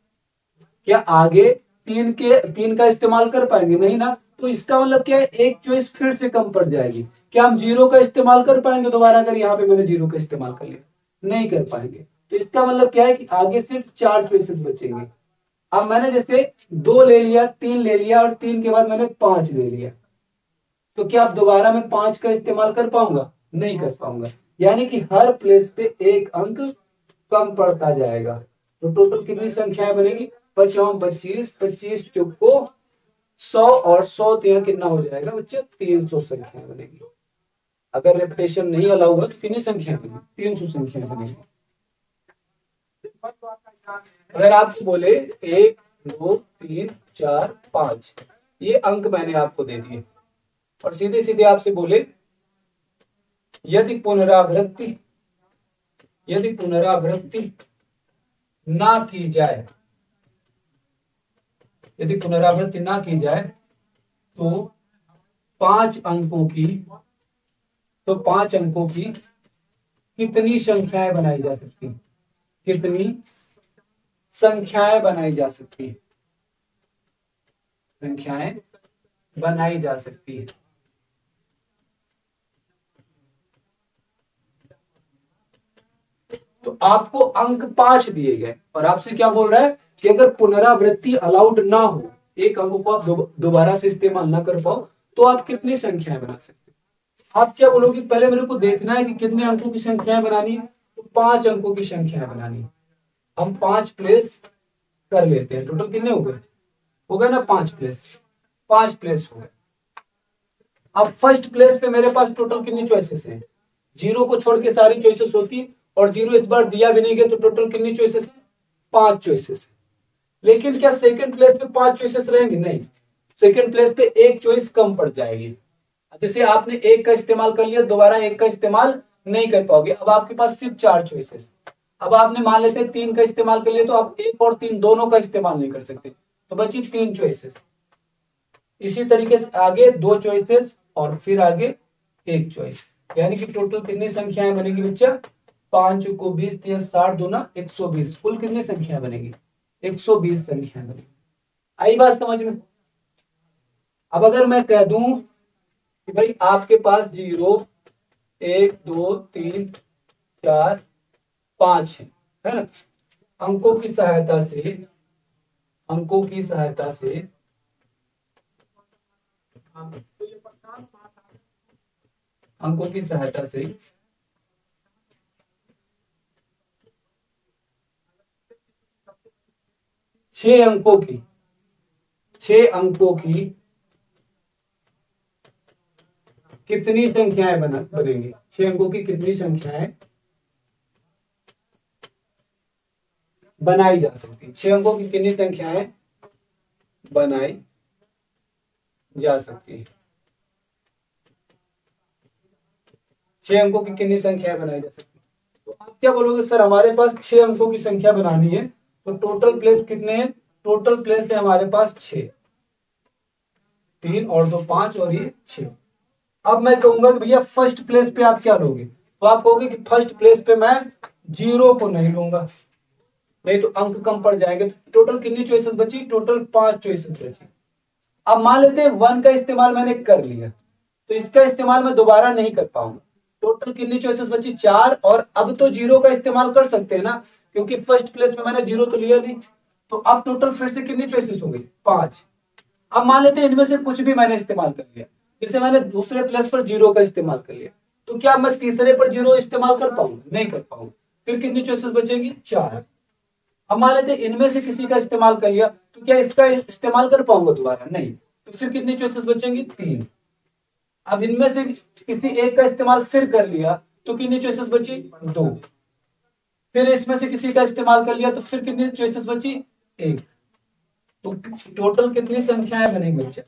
क्या आगे 3 का इस्तेमाल कर पाएंगे? नहीं ना। तो इसका मतलब क्या है? एक चॉइस फिर से कम पड़ जाएगी। क्या हम 0 का इस्तेमाल कर पाएंगे दोबारा? अगर यहाँ पे मैंने 0 का इस्तेमाल कर लिया, नहीं कर पाएंगे। तो इसका मतलब क्या है कि आगे सिर्फ 4 चॉइसेस बचेंगे। अब मैंने जैसे 2 ले लिया, 3 ले लिया और 3 के बाद मैंने 5 ले लिया, तो क्या अब दोबारा मैं 5 का इस्तेमाल कर पाऊंगा? नहीं कर पाऊंगा। यानी कि हर प्लेस पे एक अंक कम पड़ता जाएगा। तो टोटल कितनी संख्याएं बनेगी? 5 25, 25 चौको 100 और 100 कितना हो जाएगा बच्चे? 300 संख्याएं बनेगी। अगर रेपिटेशन नहीं अलाउ हुआ तो कितनी संख्या बनेगी? 300 संख्या बनेगी। अगर आपको बोले 1, 2, 3, 4, 5 ये अंक मैंने आपको दे दिए और सीधे सीधे आपसे बोले यदि पुनरावृत्ति ना की जाए, यदि पुनरावृत्ति ना की जाए तो 5 अंकों की कितनी संख्याएं बनाई जा सकती हैं? कितनी संख्याएं बनाई जा सकती है? संख्याएं बनाई जा सकती है। तो आपको अंक 5 दिए गए और आपसे क्या बोल रहा है कि अगर पुनरावृत्ति अलाउड ना हो, एक अंक को आप दोबारा से इस्तेमाल ना कर पाओ, तो आप कितनी संख्याएं बना सकते हैं? आप क्या बोलोगे, पहले मेरे को देखना है कि कितने अंकों की संख्याएं बनानी है, तो 5 अंकों की संख्याएं बनानी है। हम 5 प्लेस कर लेते हैं। टोटल कितने हो गए ना 5 प्लेस, 5 प्लेस हो गए। अब फर्स्ट प्लेस पे मेरे पास टोटल कितनी चॉइसेस हैं? 0 को छोड़ के सारी चॉइसेस होती, और 0 इस बार दिया भी नहीं गया, तो टोटल कितनी चॉइसेस है? 5 चॉइसेस है। लेकिन क्या सेकंड प्लेस पे 5 चॉइसेस रहेंगी? नहीं, सेकंड प्लेस पे एक चॉइस कम पड़ जाएगी। जैसे आपने एक का इस्तेमाल कर लिया, दोबारा एक का इस्तेमाल नहीं कर पाओगे। अब आपके पास सिर्फ 4 चॉइसेस। अब आपने मान लेते 3 का इस्तेमाल कर लिया, तो आप 1 और 3 दोनों का इस्तेमाल नहीं कर सकते, तो बची 3 चॉइसेस। इसी तरीके से आगे 2 चॉइसेस और फिर आगे 1 चॉइस, यानी कि टोटल कितनी संख्याएं बनेगी बच्चा? 5 को 20, 60 दूना 120, कुल कितनी संख्या बनेगी? 120 संख्या बनेगी। आई बात समझ में? अब अगर मैं कह दूं कि भाई आपके पास 0, 1, 2, 3, 4, 5 है ना, अंकों की सहायता से छह अंकों की कितनी संख्याएं बनेंगी? 6 अंकों की कितनी संख्याएं बनाई जा सकती है? 6 अंकों की कितनी संख्याएं बनाई जा सकती है? 6 अंकों की कितनी संख्याएं बनाई जा सकती है? तो आप क्या बोलोगे, सर हमारे पास 6 अंकों की संख्या बनानी है, तो टोटल प्लेस कितने हैं? टोटल प्लेस है हमारे पास 6, 3 और 2 5 और ये 6। अब मैं कहूंगा कि भैया फर्स्ट प्लेस पे आप क्या लोगे, तो आप कहोगे कि फर्स्ट प्लेस पे मैं 0 को नहीं लूंगा, नहीं तो अंक कम पड़ जाएंगे। तो टोटल कितनी चॉइसेस बची? टोटल 5 चॉइसेस बची। अब मान लेते हैं 1 का इस्तेमाल मैंने कर लिया, तो इसका इस्तेमाल मैं दोबारा नहीं कर पाऊंगा। टोटल कितनी चॉइसेस बची? 4। और अब तो 0 का इस्तेमाल कर सकते हैं ना, क्योंकि फर्स्ट प्लेस में मैंने 0 तो लिया नहीं। तो अब टोटल फिर से कितनी चॉइसेस हो गई? 5। अब मान लेते हैं इनमें से कुछ भी मैंने इस्तेमाल कर लिया, जैसे मैंने दूसरे प्लेस पर 0 का इस्तेमाल कर लिया, तो क्या मैं तीसरे पर 0 इस्तेमाल कर पाऊंगा? नहीं कर पाऊंगा। फिर कितनी चॉइसेस बचेंगी? 4। अब मान लेते हैं इनमें से किसी का इस्तेमाल कर लिया, तो क्या इसका इस्तेमाल कर पाऊंगा दोबारा? नहीं। तो फिर कितनी चॉइसेस बचेंगी? 3। अब इनमें से किसी एक का इस्तेमाल फिर कर लिया, तो कितनी चॉइसेस बची? 2। फिर इसमें से किसी का इस्तेमाल कर लिया, तो फिर कितनी चॉइसेस बची? 1। तो टोटल कितनी संख्याएं बनेंगी बच्चा?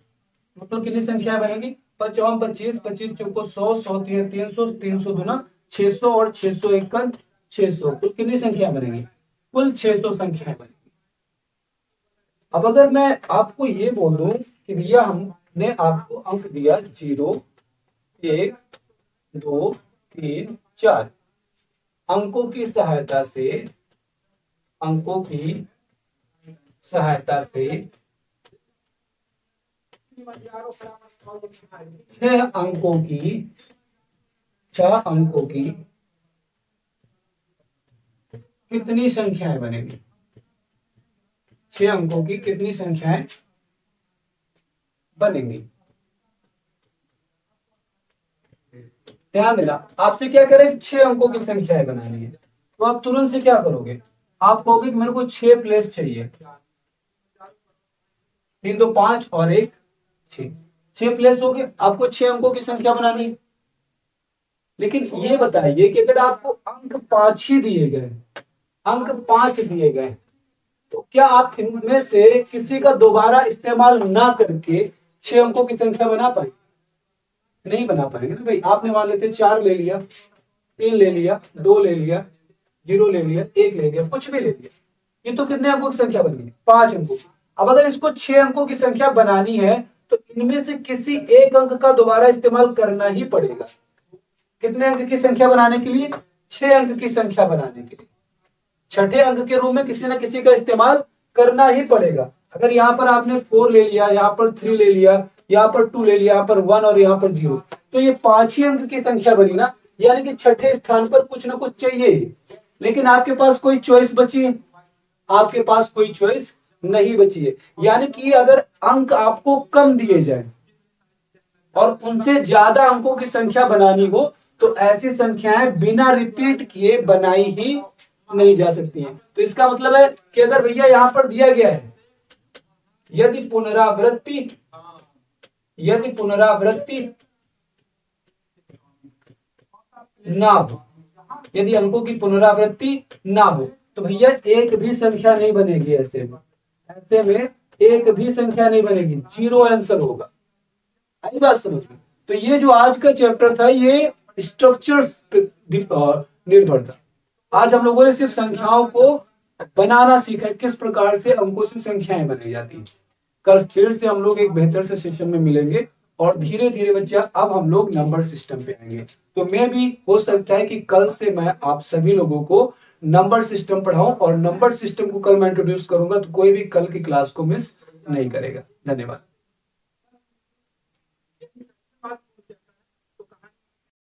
टोटल कितनी संख्याएं बनेंगी? 5 25, 25 चौको 100, 100 300, 300 दूना 600 और 600 1 600, कुल कितनी संख्या बनेगी? कुल 600 संख्याएं बनेगी। अब अगर मैं आपको ये बोल दूं कि भैया हमने आपको अंक दिया 0, 1, 2, 3, 4, अंकों की सहायता से 6 अंकों की कितनी संख्याएं बनेगी? 6 अंकों की कितनी संख्याएं बनेंगी? ध्यान देना, आपसे क्या करें? 6 अंकों की संख्याएं बनानी है, तो आप तुरंत से क्या करोगे? आप कहोगे कि मेरे को 6 प्लेस चाहिए, 3 2 5 और 1 6 प्लेस हो गए। आपको 6 अंकों की संख्या बनानी है। लेकिन ये बताइए कि अगर आपको अंक 5 ही दिए गए, अंक 5 दिए गए, तो क्या आप इनमें से किसी का दोबारा इस्तेमाल ना करके 6 अंकों की संख्या बना पाएंगे? नहीं बना पाएंगे ना भाई। आपने मान लेते 4 ले लिया, 3 ले लिया, 2 ले लिया, 0 ले लिया, 1 ले लिया, कुछ भी ले लिया, ये तो कितने अंकों की संख्या बन गई? 5 अंकों की। अब अगर इसको 6 अंकों की संख्या बनानी है तो इनमें से किसी एक अंक का दोबारा इस्तेमाल करना ही पड़ेगा। कितने अंक की संख्या बनाने के लिए? 6 अंक की संख्या बनाने के लिए छठे अंक के रूप में किसी ना किसी का इस्तेमाल करना ही पड़ेगा। अगर यहाँ पर आपने 4 ले लिया, यहाँ पर 3 ले लिया, यहाँ पर 2 ले लिया, यहाँ पर 1 और यहाँ पर 0, तो ये 5 ही अंक की संख्या बनी ना, यानी कि छठे स्थान पर कुछ ना कुछ चाहिए ही। लेकिन आपके पास कोई चॉइस बची है? आपके पास कोई चॉइस नहीं बची है। यानी कि अगर अंक आपको कम दिए जाए और उनसे ज्यादा अंकों की संख्या बनानी हो तो ऐसी संख्याएं बिना रिपीट किए बनाई ही नहीं जा सकती हैं। तो इसका मतलब है कि अगर भैया यहां पर दिया गया है यदि पुनरावृत्ति ना हो, यदि अंकों की पुनरावृत्ति ना हो तो भैया एक भी संख्या नहीं बनेगी। ऐसे में एक भी संख्या नहीं बनेगी, 0 आंसर होगा। आई बात समझ में? तो ये जो आज का चैप्टर था ये स्ट्रक्चर्स निर्भर था। आज हम लोगों ने सिर्फ संख्याओं को बनाना सीखा है, किस प्रकार से अंकों से संख्याएं बनाई जाती हैं। कल फिर से हम लोग एक बेहतर से सेशन में मिलेंगे और धीरे धीरे बच्चा अब हम लोग नंबर सिस्टम पे आएंगे। तो मैं भी हो सकता है कि कल से मैं आप सभी लोगों को नंबर सिस्टम पढ़ाऊं और नंबर सिस्टम को कल मैं इंट्रोड्यूस करूंगा, तो कोई भी कल की क्लास को मिस नहीं करेगा। धन्यवाद।